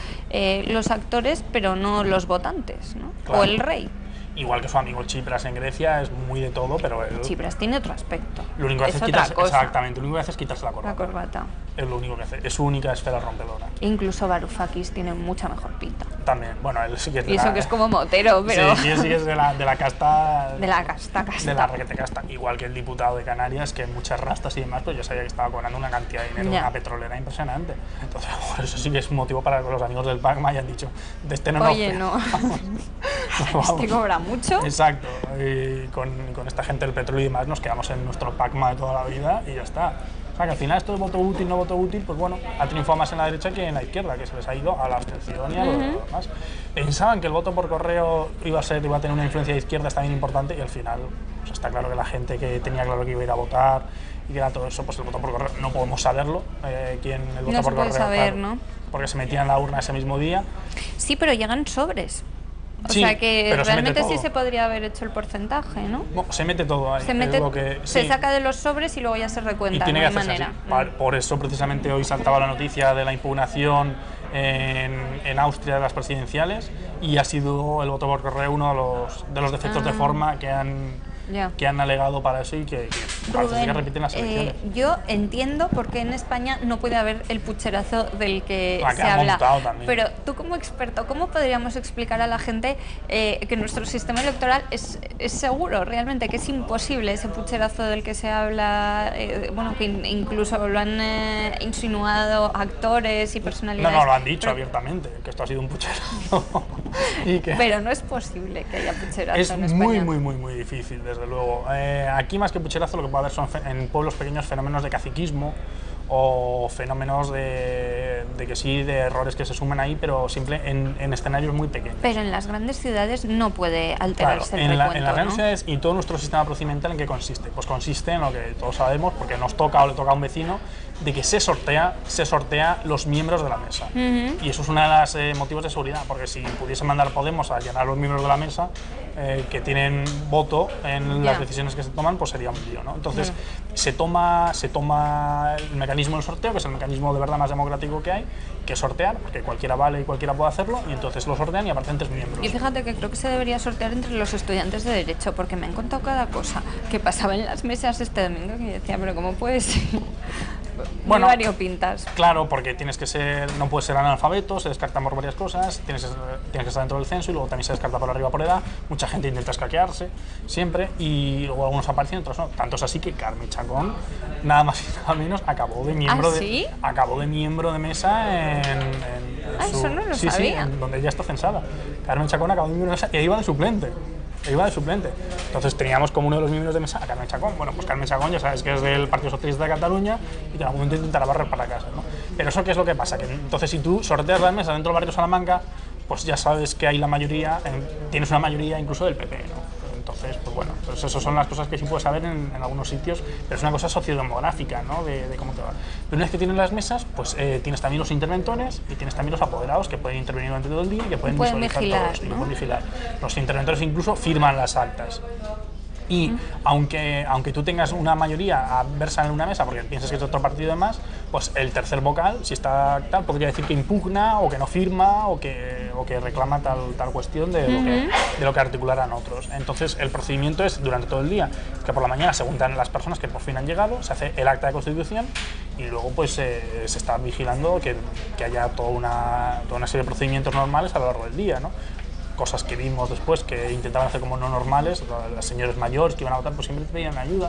los actores, pero no los votantes, ¿no? Claro. O el rey. Igual que su amigo Tsipras en Grecia, es muy de todo, pero él... Tsipras tiene otro aspecto. Lo único que hace es quitarse, exactamente, lo único que hace es quitarse la corbata. La corbata. Es lo único que hace, es su única esfera rompedora. Incluso Varoufakis tiene mucha mejor pinta. También, bueno, él sí que es de y eso que es como motero, pero... Sí que es de la casta... De la casta. De la requete casta. Igual que el diputado de Canarias, que muchas rastas y demás, pues yo sabía que estaba cobrando una cantidad de dinero en una petrolera impresionante. Entonces, por eso sí que es un motivo para que los amigos del PAC me hayan dicho, de este no nos... Oye, no. Este cobra mucho. Exacto. Y con esta gente del petróleo y demás nos quedamos en nuestro PACMA de toda la vida y ya está. O sea, que al final esto de voto útil, no voto útil, pues bueno, ha triunfado más en la derecha que en la izquierda, que se les ha ido a la abstención y a lo demás. Pensaban que el voto por correo iba a tener una influencia de izquierda también importante y al final pues está claro que la gente que tenía claro que iba a ir a votar y que era todo eso, pues el voto por correo no podemos saberlo, quién el voto no por se puede correo, saber, claro, ¿no? Porque se metía en la urna ese mismo día. Sí, pero llegan sobres. O sí, sea que realmente se sí se podría haber hecho el porcentaje, ¿no? No, se mete todo ahí. Se saca de los sobres y luego ya se recuenta, y tiene no que hay manera. Por eso precisamente hoy saltaba la noticia de la impugnación en Austria de las presidenciales y ha sido el voto por correo uno de los defectos de forma que han alegado para eso y que parece que repiten las elecciones. Yo entiendo por qué en España no puede haber el pucherazo del que se habla. Pero tú como experto, ¿cómo podríamos explicar a la gente que nuestro sistema electoral es seguro realmente, que es imposible ese pucherazo del que se habla, bueno, que incluso lo han insinuado actores y personalidades? No, lo han dicho abiertamente, que esto ha sido un pucherazo. Pero no es posible que haya pucherazo en España. Es muy difícil, desde luego. Aquí más que pucherazo lo que puede haber son en pueblos pequeños fenómenos de caciquismo o fenómenos de que sí, de errores que se suman ahí, pero siempre en escenarios muy pequeños. Pero en las grandes ciudades no puede alterarse el recuento, en las grandes ciudades, y todo nuestro sistema procedimental, ¿en qué consiste? Pues consiste en lo que todos sabemos, porque nos toca o le toca a un vecino, de que se sortea los miembros de la mesa. Y eso es uno de los motivos de seguridad, porque si pudiese mandar Podemos a llenar los miembros de la mesa que tienen voto en las decisiones que se toman, pues sería un lío, ¿no? Entonces se toma el mecanismo del sorteo, que es el mecanismo de verdad más democrático que hay, que es sortear, porque cualquiera vale y cualquiera puede hacerlo, y entonces lo sortean y aparecen 3 miembros. Y fíjate que creo que se debería sortear entre los estudiantes de Derecho, porque me han contado cada cosa que pasaba en las mesas este domingo, que yo decía, pero ¿cómo puede ser? Bueno, variopintas. Claro, porque no puedes ser analfabeto, se descarta por varias cosas, tienes que estar dentro del censo y luego también se descarta por arriba por edad. Mucha gente intenta escaquearse siempre y luego algunos aparecen, otros no. Tanto es así que Carme Chacón, nada más y nada menos, acabó de miembro, acabó de miembro de mesa en su... Eso no lo sabía. Donde ella está censada. Carme Chacón acabó de miembro de mesa e iba de suplente. Entonces teníamos como uno de los miembros de mesa a Carme Chacón. Bueno, pues Carme Chacón ya sabes que es del Partido Socialista de Cataluña y que en algún momento intentará barrer para casa, ¿no? Pero eso, ¿qué es lo que pasa? Que entonces si tú sorteas las mesas dentro del barrio Salamanca, pues ya sabes que hay la mayoría, tienes una mayoría incluso del PP, ¿no? Entonces, pues bueno, pues eso son las cosas que sí puedes saber en algunos sitios, pero es una cosa sociodemográfica, ¿no? De cómo te va. Pero una vez que tienes las mesas, pues tienes también los interventores y tienes también los apoderados que pueden intervenir durante todo el día y que pueden visualizar vigilar, todo, ¿no? pueden vigilar. Los interventores incluso firman las actas. Y aunque tú tengas una mayoría adversa en una mesa porque piensas que es otro partido de más, pues el tercer vocal, si está tal, podría decir que impugna o que no firma o que reclama tal cuestión de lo que articularán otros. Entonces el procedimiento es durante todo el día, que por la mañana se juntan las personas que por fin han llegado, se hace el acta de constitución y luego pues se está vigilando que haya toda una serie de procedimientos normales a lo largo del día, ¿no? Cosas que vimos después que intentaban hacer como no normales, las señores mayores que iban a votar pues siempre pedían ayuda.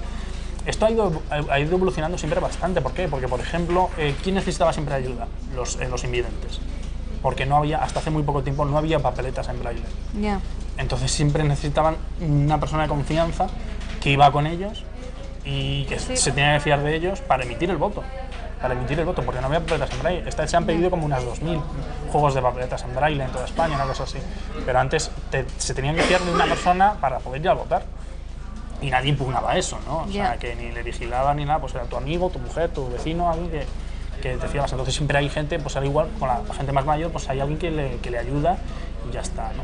Esto ha ido evolucionando siempre bastante. ¿Por qué? Porque, por ejemplo, ¿quién necesitaba siempre ayuda? Los invidentes. Porque no había, hasta hace muy poco tiempo, no había papeletas en braille. Yeah. Entonces siempre necesitaban una persona de confianza que iba con ellos y que se tenía que fiar de ellos para emitir el voto. Porque no había papeletas en braille. Se han pedido como unas 2000 juegos de papeletas en braille en toda España, una cosa así. Pero antes se tenían que fiar de una persona para poder ir a votar. Y nadie impugnaba eso, ¿no? O sea, que ni le vigilaba ni nada, pues era tu amigo, tu mujer, tu vecino, alguien que te fías. Entonces siempre hay gente, pues al igual, con la gente más mayor, pues hay alguien que le ayuda y ya está, ¿no?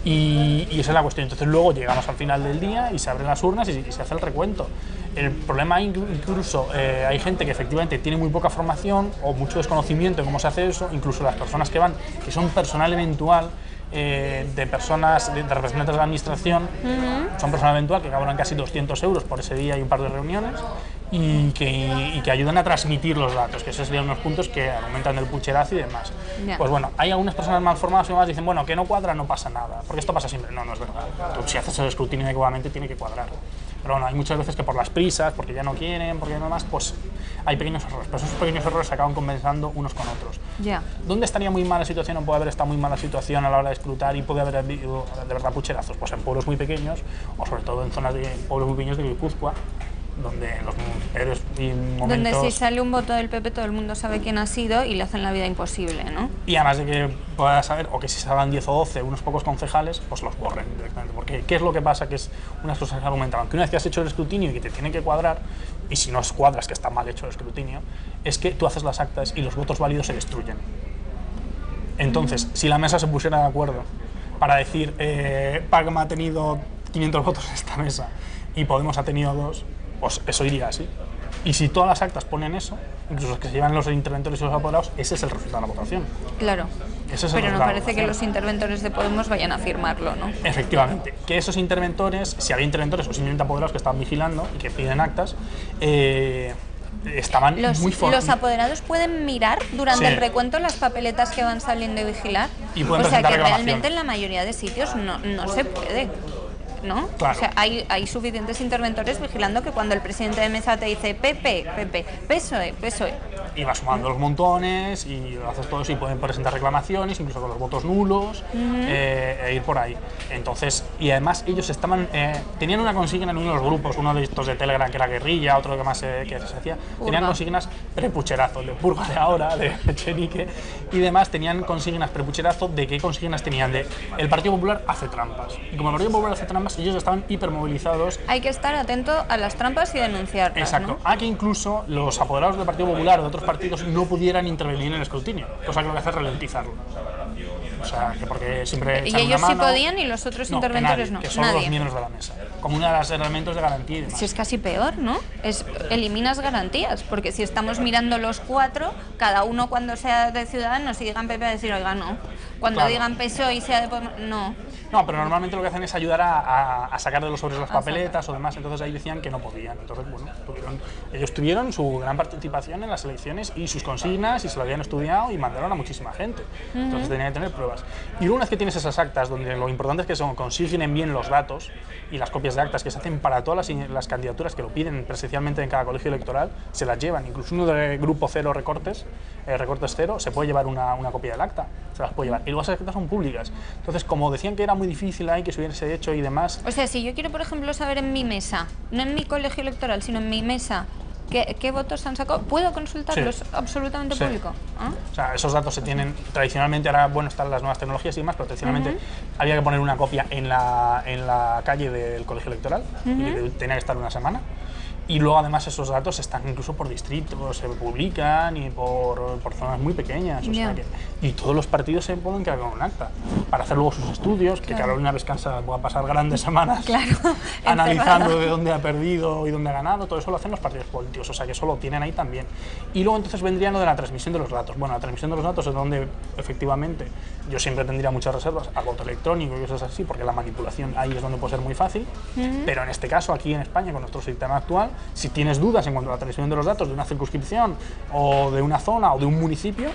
Y esa es la cuestión. Entonces luego llegamos al final del día y se abren las urnas y se hace el recuento. El problema incluso hay gente que efectivamente tiene muy poca formación o mucho desconocimiento de cómo se hace eso, incluso las personas que van, que son personal eventual, de personas, de representantes de la administración, son personal eventual que cobran casi 200 euros por ese día y un par de reuniones y que ayudan a transmitir los datos, que esos serían unos puntos que aumentan el pucherazo y demás. Yeah. Pues bueno, hay algunas personas mal formadas y demás dicen, bueno, que no cuadra no pasa nada, porque esto pasa siempre. No, no es verdad. Tú, si haces el escrutinio adecuadamente tiene que cuadrar. Pero bueno, hay muchas veces que por las prisas, porque ya no quieren, porque no más, pues hay pequeños errores. Pero esos pequeños errores se acaban compensando unos con otros. Ya. ¿Dónde estaría muy mala situación o puede haber estado muy mala situación a la hora de escrutar y puede haber habido de verdad pucherazos? Pues en pueblos muy pequeños, o sobre todo en zonas de pueblos muy pequeños de Guipúzcoa, donde en los peores momentos... Donde si sale un voto del PP todo el mundo sabe quién ha sido y le hacen la vida imposible, ¿no? Y además de que puedas saber, o que si salgan 10 o 12, unos pocos concejales, pues los borren directamente. Porque ¿qué es lo que pasa? Que es unas cosas que argumentaban, que una vez que has hecho el escrutinio y que te tiene que cuadrar, y si no cuadras, que está mal hecho el escrutinio, es que tú haces las actas y los votos válidos se destruyen. Entonces, si la mesa se pusiera de acuerdo para decir, Pagma ha tenido 500 votos en esta mesa y Podemos ha tenido 2, pues eso iría así. Y si todas las actas ponen eso, incluso los que se llevan los interventores y los apoderados, ese es el resultado de la votación. Claro. Ese es Pero no parece que que los interventores de Podemos vayan a firmarlo, ¿no? Efectivamente, que esos interventores, si había interventores o simplemente apoderados que estaban vigilando y que piden actas, estaban muy Los apoderados pueden mirar durante Sí. el recuento las papeletas que van saliendo y vigilar. Y pueden o sea presentar que reclamación. realmente en la mayoría de sitios no se puede, ¿no? Claro. O sea, hay suficientes interventores vigilando que cuando el presidente de mesa te dice PP, PSOE, PSOE. Y va sumando los montones y lo haces todo eso y pueden presentar reclamaciones, incluso con los votos nulos, e ir por ahí. Entonces, y además ellos estaban, tenían una consigna en uno de los grupos, uno de estos de Telegram que era guerrilla, otro que más que se hacía, tenían consignas prepucherazo, el de Purga de ahora, de Echenique y demás, tenían consignas prepucherazo. ¿De qué consignas tenían? De el Partido Popular hace trampas. Y como el Partido Popular hace trampas, ellos estaban hipermovilizados. Hay que estar atento a las trampas y denunciarlas, Exacto, ¿no? a que incluso los apoderados del Partido Popular o de otros partidos no pudieran intervenir en el escrutinio, cosa que lo que hace es ralentizarlo. O sea, que porque siempre Y echan ellos una sí mano, podían y los otros no, interventores que nadie, no. que son Nadie. los miembros de la mesa, como uno de los elementos de garantía y demás. Si es casi peor, ¿no? Eliminas garantías, porque si estamos mirando los cuatro, cada uno cuando sea de Ciudadanos y digan PP a decir, oiga, no. Cuando Claro. digan PSOE y sea de Podemos, no. No, pero normalmente lo que hacen es ayudar a sacar de los sobres las papeletas o demás, entonces ahí decían que no podían. Entonces, bueno, ellos tuvieron su gran participación en las elecciones y sus consignas y se lo habían estudiado y mandaron a muchísima gente. Entonces tenían que tener pruebas. Y luego, una vez que tienes esas actas, donde lo importante es que consiguen bien los datos y las copias de actas que se hacen para todas las candidaturas que lo piden presencialmente en cada colegio electoral, se las llevan. Incluso uno de grupo cero recortes, recortes cero, se puede llevar una copia del acta, se las puede llevar. Y luego esas actas son públicas. Entonces, como decían que era muy difícil ahí que se hubiese hecho y demás, O sea, si yo quiero, por ejemplo, saber en mi mesa, no en mi colegio electoral, sino en mi mesa, qué votos han sacado, ¿puedo consultarlos? Sí. Absolutamente Sí. público. ¿Ah? o sea, esos datos se tienen tradicionalmente, ahora bueno, están las nuevas tecnologías y demás, pero tradicionalmente había que poner una copia en la calle del colegio electoral y tenía que estar una semana. Y luego además esos datos están incluso por distrito, se publican y por zonas muy pequeñas. O sea Ya. y todos los partidos se pueden quedar con un acta para hacer luego sus estudios, que Claro. Carolina Descansa va a pasar grandes semanas Claro, analizando encerrada. de dónde ha perdido y dónde ha ganado. Todo eso lo hacen los partidos políticos, o sea que eso lo tienen ahí también. Y luego entonces vendría lo de la transmisión de los datos. Bueno, la transmisión de los datos es donde efectivamente yo siempre tendría muchas reservas al voto electrónico y cosas así, porque la manipulación ahí es donde puede ser muy fácil. Pero en este caso, aquí en España, con nuestro sistema actual, si tienes dudas en cuanto a la transmisión de los datos de una circunscripción o de una zona o de un municipio,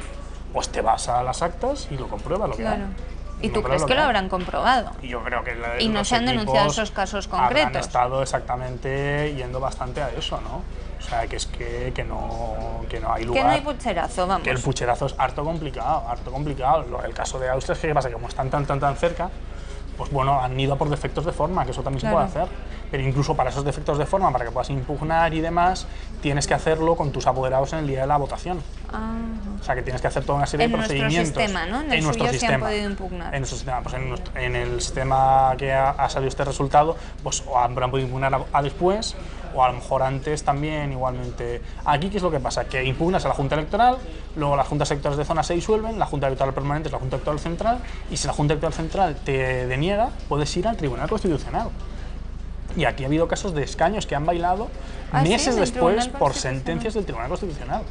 pues te vas a las actas y lo compruebas lo que Claro. hay. ¿Y tú crees que lo habrán comprobado? Y yo creo que Y no los se han denunciado equipos esos casos habrán concretos. estado exactamente yendo bastante a eso, ¿no? O sea, que es que no hay lugar. Que no hay pucherazo, vamos. Que el pucherazo es harto complicado, harto complicado. El caso de Austria es que, ¿qué pasa? Que como están tan cerca, pues bueno, han ido a por defectos de forma, que eso también Claro. se puede hacer. Pero incluso para esos defectos de forma, para que puedas impugnar y demás, tienes que hacerlo con tus apoderados en el día de la votación. Ah. O sea, que tienes que hacer toda una serie En de nuestro procedimientos. sistema, ¿no? En el nuestro suyo sí han sistema. podido impugnar. En nuestro sistema, pues en el sistema que ha salido este resultado, pues o habrán podido impugnar a después, o a lo mejor antes también igualmente. Aquí, ¿qué es lo que pasa? Que impugnas a la Junta Electoral, luego las juntas electorales de zona se disuelven, la Junta Electoral Permanente es la Junta Electoral Central, y si la Junta Electoral Central te deniega, puedes ir al Tribunal Constitucional. Y aquí ha habido casos de escaños que han bailado meses después por sentencias del Tribunal Constitucional.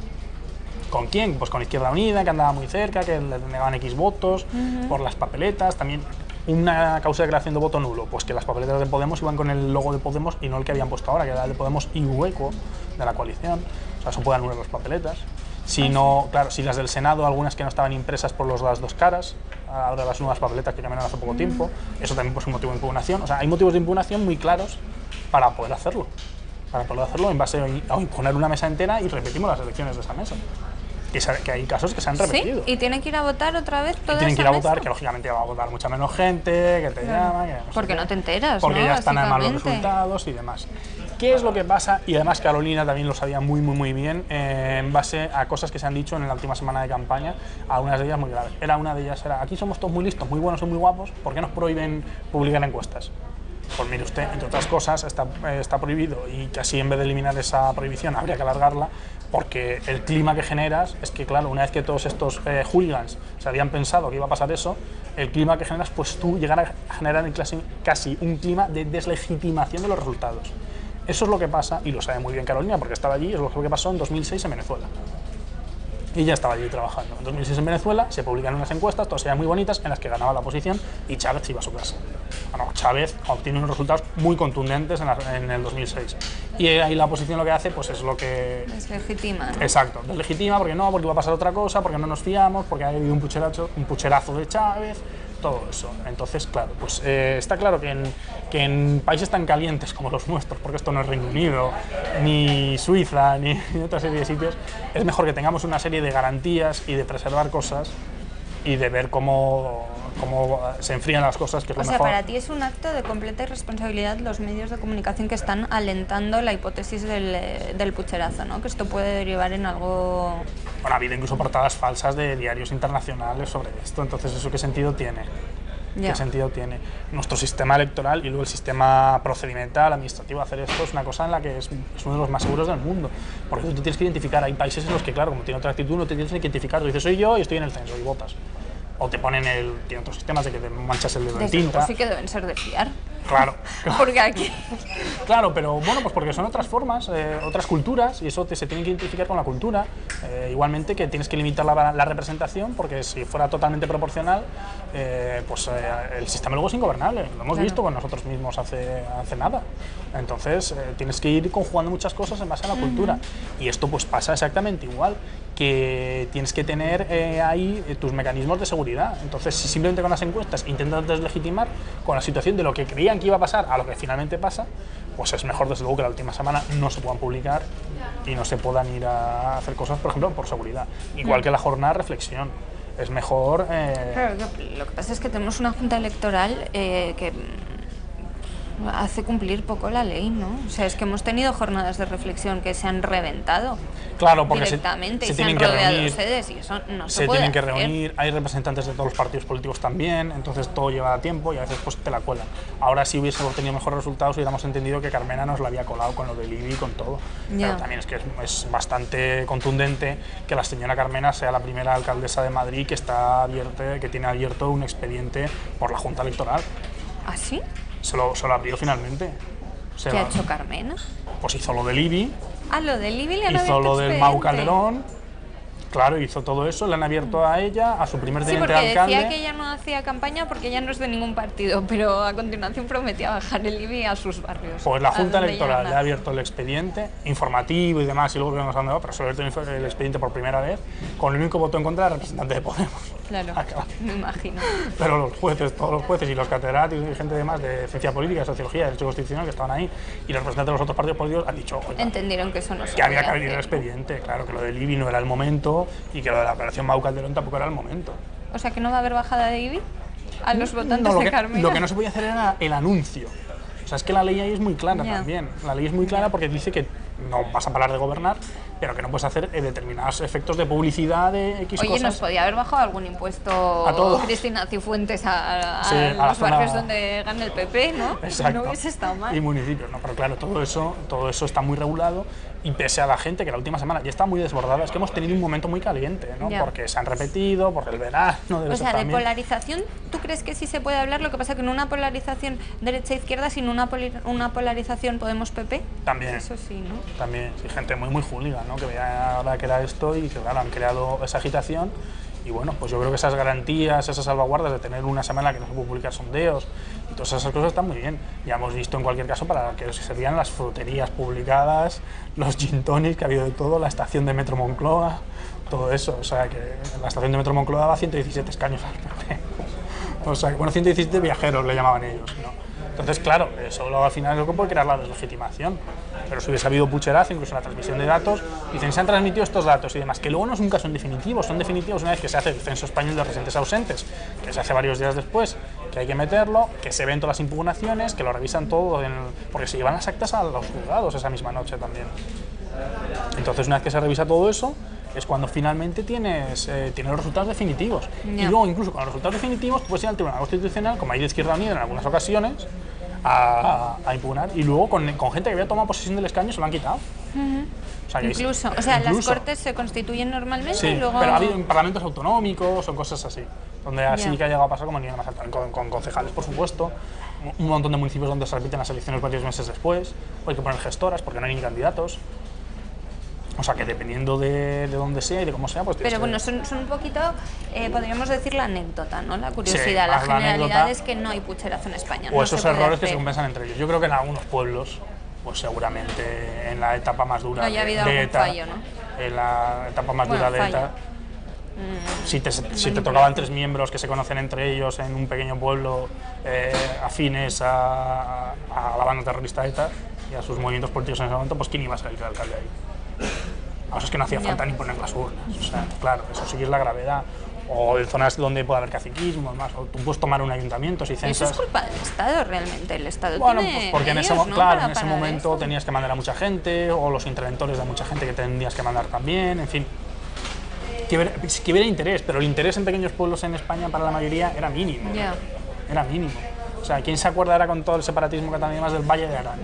¿Con quién? Pues con Izquierda Unida, que andaba muy cerca, que le negaban X votos, por las papeletas, también una causa de creación de voto nulo, pues que las papeletas de Podemos iban con el logo de Podemos y no el que habían puesto ahora, que era el de Podemos y hueco de la coalición. O sea, eso puede anular las papeletas. Si no, claro, si las del Senado, algunas que no estaban impresas por las dos caras, ahora las nuevas papeletas que cambiaron hace poco tiempo, eso también pues, es un motivo de impugnación. O sea, hay motivos de impugnación muy claros para poder hacerlo. Para poder hacerlo en base a imponer una mesa entera y repetimos las elecciones de esa mesa. Que hay casos que se han repetido. ¿Sí? ¿Y tienen que ir a votar otra vez toda tienen que ir a votar, mesa? que lógicamente va a votar mucha menos gente, que te llama, que no sé porque qué, no te enteras, porque ¿no? ya están además los Básicamente. resultados y demás. ¿Qué es lo que pasa? Y además Carolina también lo sabía muy bien, en base a cosas que se han dicho en la última semana de campaña, algunas de ellas muy graves. Una de ellas era, aquí somos todos muy listos, muy buenos y muy guapos, ¿por qué nos prohíben publicar encuestas? Pues mire usted, entre otras cosas, está prohibido, y casi en vez de eliminar esa prohibición habría que alargarla, porque el clima que generas es que, claro, una vez que todos estos hooligans se habían pensado que iba a pasar eso, el clima que generas, pues tú llegar a generar casi un clima de deslegitimación de los resultados. Eso es lo que pasa, y lo sabe muy bien Carolina, porque estaba allí, es lo que pasó en 2006 en Venezuela. Y ya estaba allí trabajando. En 2006 en Venezuela se publican unas encuestas, todas eran muy bonitas, en las que ganaba la oposición y Chávez se iba a su casa. Bueno, Chávez obtiene unos resultados muy contundentes en el 2006. Y ahí la oposición lo que hace pues es lo que... Deslegitima, ¿no? Exacto, deslegitima, porque va a pasar otra cosa, porque no nos fiamos, porque ha habido un pucherazo de Chávez, todo eso. Entonces, claro, pues está claro que en países tan calientes como los nuestros, porque esto no es Reino Unido, ni Suiza, ni otra serie de sitios, es mejor que tengamos una serie de garantías y de preservar cosas y de ver cómo se enfrían las cosas, que es lo mejor. O sea, para ti es un acto de completa irresponsabilidad los medios de comunicación que están alentando la hipótesis del pucherazo, ¿no? Que esto puede derivar en algo... Bueno, ha habido incluso portadas falsas de diarios internacionales sobre esto, entonces ¿eso qué sentido tiene? Ya. ¿Qué sentido tiene? Nuestro sistema electoral y luego el sistema procedimental, administrativo, hacer esto es una cosa en la que es uno de los más seguros del mundo. Porque tú tienes que identificar, hay países en los que, claro, como tiene otra actitud, no te tienes que identificar, tú dices, soy yo y estoy en el censo y votas. O te ponen tiene otros sistemas de que te manchas el dedo en tinta. Sí que deben ser de fiar. Claro. Porque aquí... Claro, pero bueno, pues porque son otras formas, otras culturas, y eso se tiene que identificar con la cultura. Igualmente que tienes que limitar la representación, porque si fuera totalmente proporcional, el sistema luego es ingobernable. Lo hemos visto con nosotros mismos hace nada. Entonces, tienes que ir conjugando muchas cosas en base a la cultura. Y esto pues pasa exactamente igual, que tienes que tener ahí tus mecanismos de seguridad. Entonces, si simplemente con las encuestas intentas deslegitimar con la situación de lo que creían que iba a pasar a lo que finalmente pasa, pues es mejor desde luego que la última semana no se puedan publicar y no se puedan ir a hacer cosas, por ejemplo, por seguridad. Igual que la jornada de reflexión. Es mejor... Claro, lo que pasa es que tenemos una junta electoral que hace cumplir poco la ley, ¿no? O sea, es que hemos tenido jornadas de reflexión que se han reventado. Claro, porque directamente se y se han tienen que rodeado reunir, sedes y eso no se se puede tienen que hacer. reunir, hay representantes de todos los partidos políticos también, entonces todo lleva tiempo y a veces pues te la cuelan. Ahora si hubiésemos tenido mejores resultados hubiéramos entendido que Carmena nos la había colado con lo del IBI y con todo. Ya. Pero también es que es bastante contundente que la señora Carmena sea la primera alcaldesa de Madrid que tiene abierto un expediente por la Junta Electoral. ¿Ah, sí? Se lo abrió finalmente. ¿Qué ha hecho Carmena? Pues hizo lo del IBI, Ah, lo del IBI le han hizo abierto lo del expediente. Mau Calderón. Claro, hizo todo eso, le han abierto a ella, a su primer Sí, teniente porque de alcalde. decía que ella no hacía campaña porque ella no es de ningún partido, pero a continuación prometía bajar el IBI a sus barrios. Pues la a Junta donde Electoral ella le nace. ha abierto el expediente informativo y demás, y luego vemos a dónde va, pero se ha abierto el expediente por primera vez, con el único voto en contra del representante de Podemos. Claro, Acaba. me imagino. Pero los jueces, todos los jueces y los catedráticos y gente demás de ciencia política, de sociología, de derecho constitucional que estaban ahí, y los representantes de los otros partidos políticos han dicho, oiga, Entendieron que eso no se que había podía que abrir el hacer. expediente, claro, que lo del IBI no era el momento y que lo de la operación Mau Calderón tampoco era el momento. O sea, que no va a haber bajada de IBI a los votantes No, de Carmena. lo que no se podía hacer era el anuncio. O sea, es que la ley ahí es muy clara Ya. también. La ley es muy clara porque dice que no vas a parar de gobernar, pero que no puedes hacer determinados efectos de publicidad de X Oye, cosas. nos podía haber bajado algún impuesto A todo. Cristina Cifuentes Sí, a la los zona- barrios donde gana el PP, ¿no? Exacto. No hubiese estado mal. Y municipios, ¿no? Pero claro, todo eso está muy regulado y pese a la gente que la última semana ya está muy desbordada, es que hemos tenido un momento muy caliente, ¿no? Ya. Porque se han repetido, porque el verano debe O ser sea, de también. polarización, ¿tú crees que sí se puede hablar? Lo que pasa que en una polarización derecha-izquierda, sin una polarización Podemos-PP. También. Eso sí, ¿no? También, sí, gente muy, muy hooligan, ¿no? Que veía ahora que era esto y que, claro, han creado esa agitación. Y bueno, pues yo creo que esas garantías, esas salvaguardas de tener una semana que no se puede publicar sondeos y todas esas cosas están muy bien. Ya hemos visto en cualquier caso para que se servían las fruterías publicadas, los gin tonics, que ha habido de todo, la estación de Metro Moncloa, todo eso. O sea, que la estación de Metro Moncloa daba 117 escaños al PP. O sea, bueno, 117 viajeros le llamaban ellos, ¿no? Entonces, claro, eso luego al final es lo que puede crear la deslegitimación. Pero si hubiese habido pucherazo, incluso la transmisión de datos, dicen, se han transmitido estos datos y demás, que luego no nunca son definitivos una vez que se hace el censo español de residentes ausentes, que se hace varios días después, que hay que meterlo, que se ven todas las impugnaciones, que lo revisan todo, porque se llevan las actas a los juzgados esa misma noche también. Entonces, una vez que se revisa todo eso, es cuando finalmente tienes los resultados definitivos. Ya. Y luego, incluso con los resultados definitivos, puedes ir al Tribunal Constitucional, como hay de Izquierda Unida en algunas ocasiones, a impugnar. Y luego, con gente que había tomado posesión del escaño, se lo han quitado. O sea, que Incluso, o sea, las incluso. cortes se constituyen normalmente Sí, y luego... pero ha habido en parlamentos autonómicos o cosas así, donde así Ya. que ha llegado a pasar como en nivel más alto, con concejales, por supuesto, un montón de municipios donde se repiten las elecciones varios meses después, o hay que poner gestoras porque no hay ni candidatos. O sea, que dependiendo de dónde sea y de cómo sea, pues tienes Pero bueno, que... son un poquito, podríamos decir, la anécdota, ¿no? La curiosidad, Sí, la más la generalidad anécdota. es que no hay pucherazo en España. O no esos se puede errores que se hacer. compensan entre ellos. Yo creo que en algunos pueblos, pues seguramente en la etapa más dura No haya habido de algún ETA, fallo, ¿no? en la etapa más Bueno, dura de fallo. ETA, si te tocaban 3 miembros que se conocen entre ellos en un pequeño pueblo afines a la banda terrorista ETA y a sus movimientos políticos en ese momento, pues ¿quién iba a ser el alcalde ahí? La cosa es que no hacía Ya. falta ni poner las urnas. O sea, claro, eso sí que es la gravedad. O en zonas donde puede haber caciquismo, más. O tú puedes tomar un ayuntamiento si Y eso censas. es culpa del Estado realmente. El Estado Bueno, tiene pues porque medios, ¿no? claro, para en ese parar momento eso. tenías que mandar a mucha gente, o los interventores de mucha gente que tendrías que mandar también, en fin. Que hubiera interés, pero el interés en pequeños pueblos en España para la mayoría era mínimo. Ya. Era mínimo. O sea, ¿quién se acuerda ahora con todo el separatismo que también más del Valle de Arán?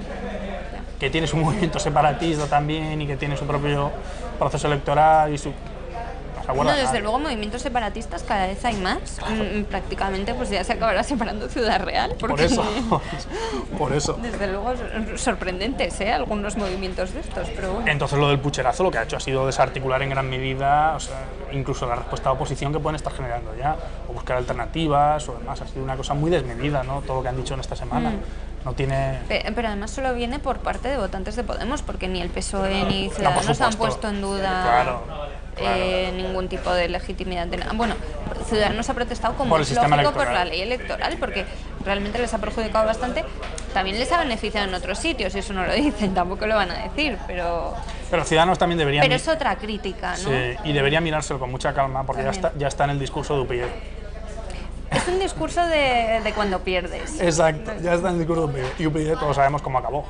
Que tiene su movimiento separatista también y que tiene su propio proceso electoral y su... ¿No se No, acuerda? desde luego movimientos separatistas cada vez hay más. Prácticamente pues ya se acabará separando Ciudad Real. Por Porque, eso, por eso. desde luego, sorprendentes, ¿eh? Algunos movimientos de estos, pero bueno. Entonces lo del pucherazo lo que ha hecho ha sido desarticular en gran medida, o sea, incluso la respuesta de oposición que pueden estar generando ya, o buscar alternativas o demás. Ha sido una cosa muy desmedida, ¿no? Todo lo que han dicho en esta semana. No tiene... Pero además solo viene por parte de votantes de Podemos, porque ni el PSOE ni por Ciudadanos han supuesto. puesto en duda Claro. ningún tipo de legitimidad. Bueno, Ciudadanos ha protestado como Por el es sistema lógico por electoral. la ley electoral, porque realmente les ha perjudicado bastante. También les ha beneficiado en otros sitios, y eso no lo dicen, tampoco lo van a decir, pero Ciudadanos también deberían... pero es otra crítica, ¿no? Sí, y debería mirárselo con mucha calma porque ya está en el discurso de UPyD. Es un discurso de cuando pierdes. Exacto, ya está en el discurso de UPyD y UPyD todos sabemos cómo acabó.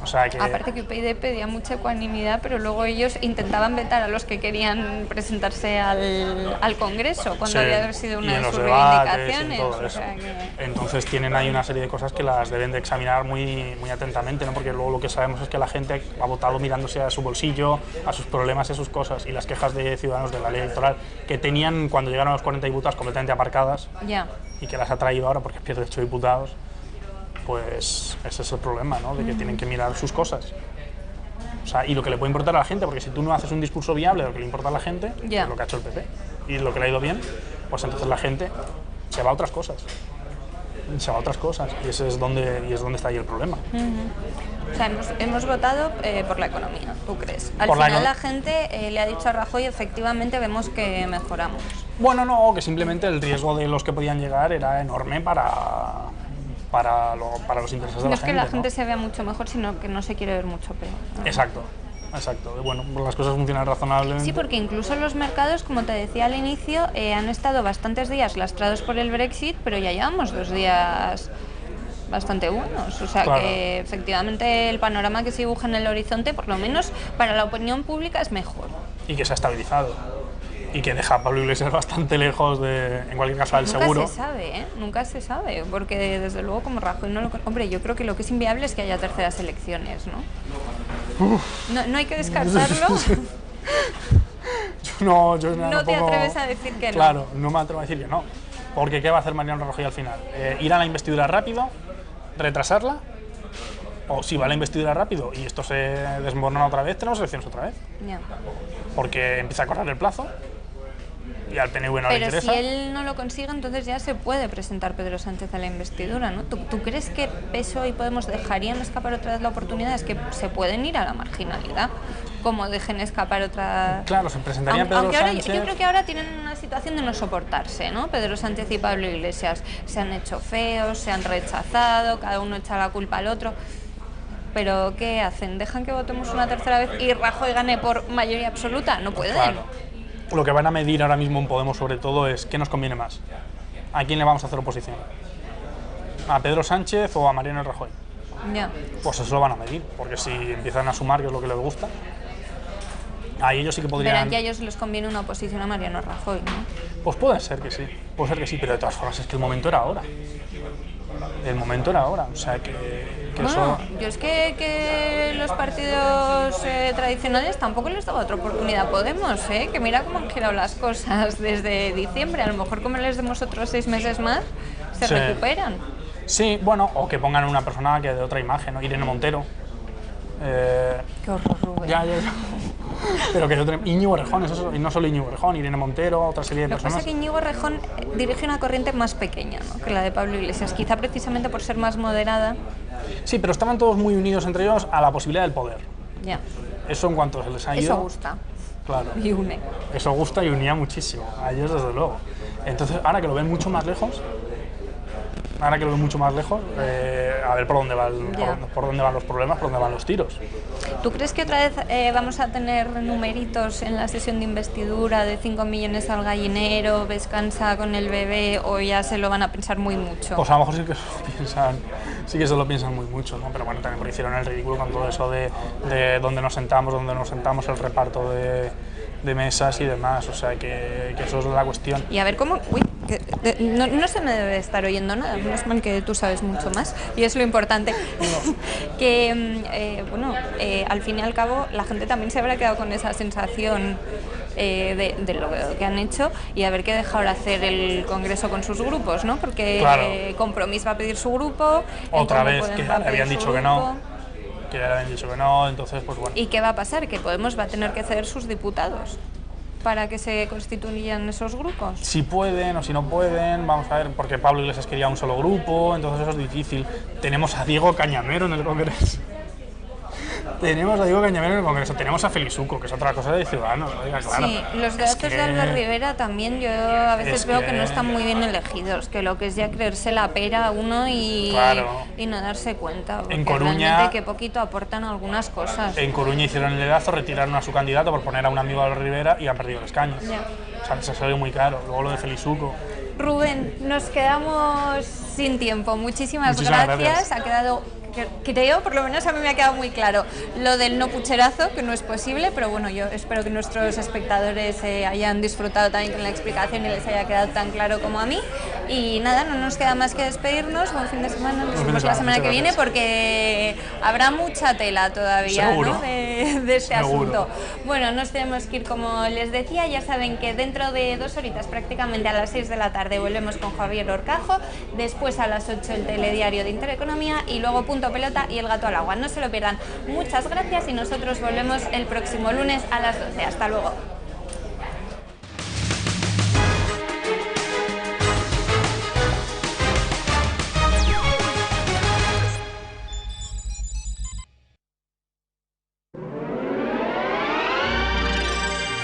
O sea que... Aparte que UPyD pedía mucha ecuanimidad, pero luego ellos intentaban vetar a los que querían presentarse al Congreso, cuando Sí, había sido y una en de los sus debates, reivindicaciones. en todo o eso. sea que- Entonces tienen ahí una serie de cosas que las deben de examinar muy, muy atentamente, ¿no? Porque luego lo que sabemos es que la gente ha votado mirándose a su bolsillo, a sus problemas y a sus cosas, y las quejas de ciudadanos de la ley electoral que tenían cuando llegaron a los 40 diputados completamente aparcadas Ya. y que las ha traído ahora porque pierde 8 diputados, pues ese es el problema, ¿no? De que tienen que mirar sus cosas. O sea, y lo que le puede importar a la gente, porque si tú no haces un discurso viable de lo que le importa a la gente, Ya. es lo que ha hecho el PP, y lo que le ha ido bien, pues entonces la gente se va a otras cosas. Se va a otras cosas, y ese es donde está ahí el problema. O sea, hemos votado por la economía, ¿tú crees? Al Por la final eco- la gente le ha dicho a Rajoy, efectivamente vemos que mejoramos. Bueno, no, que simplemente el riesgo de los que podían llegar era enorme para los intereses de No la es que gente. la ¿no? gente se vea mucho mejor, sino que no se quiere ver mucho peor. ¿no? Exacto, exacto. Bueno, las cosas funcionan razonablemente. Sí, porque incluso los mercados, como te decía al inicio, han estado bastantes días lastrados por el Brexit, pero ya llevamos 2 días bastante buenos. O sea Claro. que efectivamente el panorama que se dibuja en el horizonte, por lo menos para la opinión pública, es mejor. Y que se ha estabilizado. Y que deja a Pablo Iglesias bastante lejos de, en cualquier caso, del seguro. Nunca se sabe, ¿eh? Nunca se sabe, porque desde luego como Rajoy no lo... Hombre, yo creo que lo que es inviable es que haya terceras elecciones, ¿no? No hay que descartarlo. Yo No te atreves a decir que no. Claro, no me atrevo a decir que no. Porque ¿qué va a hacer Mariano Rajoy al final? ¿Ir a la investidura rápido? ¿Retrasarla? O si va a la investidura rápido y esto se desmorona otra vez, tenemos elecciones otra vez. Ya. Porque empieza a correr el plazo y al PNV no le Pero interesa. si él no lo consigue, entonces ya se puede presentar Pedro Sánchez a la investidura, ¿no? ¿Tú crees que PSOE y Podemos dejarían escapar otra vez la oportunidad? Es que se pueden ir a la marginalidad, como dejen escapar otra... Claro, se presentaría Pedro Aunque ahora, Sánchez. yo creo que ahora tienen una situación de no soportarse, ¿no? Pedro Sánchez y Pablo Iglesias se han hecho feos, se han rechazado, cada uno echa la culpa al otro. Pero ¿qué hacen? ¿Dejan que votemos una tercera vez y Rajoy gane por mayoría absoluta? No pueden. Claro. Lo que van a medir ahora mismo en Podemos, sobre todo, es qué nos conviene más. ¿A quién le vamos a hacer oposición? ¿A Pedro Sánchez o a Mariano Rajoy? Ya. Pues eso lo van a medir, porque si empiezan a sumar, que es lo que les gusta, ahí ellos sí que podrían... Verán que a ellos les conviene una oposición a Mariano Rajoy, ¿no? Pues puede ser que sí, pero de todas formas es que el momento era ahora. El momento era ahora, o sea que Bueno, eso... yo es que los partidos tradicionales tampoco les daba otra oportunidad a Podemos, que mira cómo han girado las cosas desde diciembre. A lo mejor como les demos otros 6 meses más, se Sí. recuperan. Sí, bueno, o que pongan una persona que de otra imagen, ¿no? Irene Montero. Qué horror, Rubén. Ya. Pero que de otra... Íñigo Errejón, eso, y no solo Íñigo Errejón, Irene Montero, otra serie de Lo que pasa personas. es que Íñigo Errejón dirige una corriente más pequeña, ¿no?, que la de Pablo Iglesias, quizá precisamente por ser más moderada. Sí, pero estaban todos muy unidos entre ellos a la posibilidad del poder. Ya, Eso en cuanto se les ha ido... eso gusta Claro. y une. Eso gusta y unía muchísimo, a ellos desde luego. Entonces, ahora que lo ven mucho más lejos, a ver por dónde, por dónde van los problemas, por dónde van los tiros. ¿Tú crees que otra vez vamos a tener numeritos en la sesión de investidura de 5 millones al gallinero, descansa con el bebé, o ya se lo van a pensar muy mucho? Pues a lo mejor sí que se lo piensan muy mucho, ¿no? Pero bueno, también porque hicieron el ridículo con todo eso de dónde nos sentamos, el reparto de mesas y demás, o sea que eso es la cuestión. Y a ver cómo... Uy, no se me debe estar oyendo nada, menos mal que tú sabes mucho más, y es lo importante. Que, al fin y al cabo, la gente también se habrá quedado con esa sensación de lo que han hecho, y a ver qué deja ahora hacer el Congreso con sus grupos, ¿no? Porque Claro. Compromís va a pedir su grupo... Otra vez Podemos que va a le pedir habían su dicho que grupo. no, entonces pues bueno. ¿Y qué va a pasar? Que Podemos va a tener que ceder sus diputados para que se constituyan esos grupos. Si pueden o si no pueden, vamos a ver, porque Pablo Iglesias quería un solo grupo, entonces eso es difícil. Tenemos a Diego Cañamero en el Congreso. Tenemos a Félix Uco, que es otra cosa de Ciudadanos, oiga, claro. Sí, los datos de Albert Rivera también yo a veces veo que no están muy bien elegidos, que lo que es ya creerse la pera uno y no darse cuenta, porque En Coruña, realmente que poquito aportan algunas cosas. En Coruña hicieron el dedazo, retiraron a su candidato por poner a un amigo de Albert Rivera y han perdido el escaño. Ya. O sea, se salió muy caro. Luego lo de Félix Uco. Rubén, nos quedamos sin tiempo. Muchísimas Muchísimas gracias. Ha quedado, creo, por lo menos a mí me ha quedado muy claro lo del no pucherazo, que no es posible, pero bueno, yo espero que nuestros espectadores hayan disfrutado también con la explicación y les haya quedado tan claro como a mí. Y nada, no nos queda más que despedirnos. Buen fin de semana. Nos vemos la semana que viene, porque habrá mucha tela todavía, ¿no?, de este asunto. Bueno, nos tenemos que ir, como les decía. Ya saben que dentro de 2 horitas, prácticamente a las 6 de la tarde, volvemos con Javier Horcajo. Después a las 8 el telediario de Intereconomía y luego Punto Pelota y El Gato al Agua. No se lo pierdan. Muchas gracias y nosotros volvemos el próximo lunes a las 12. Hasta luego.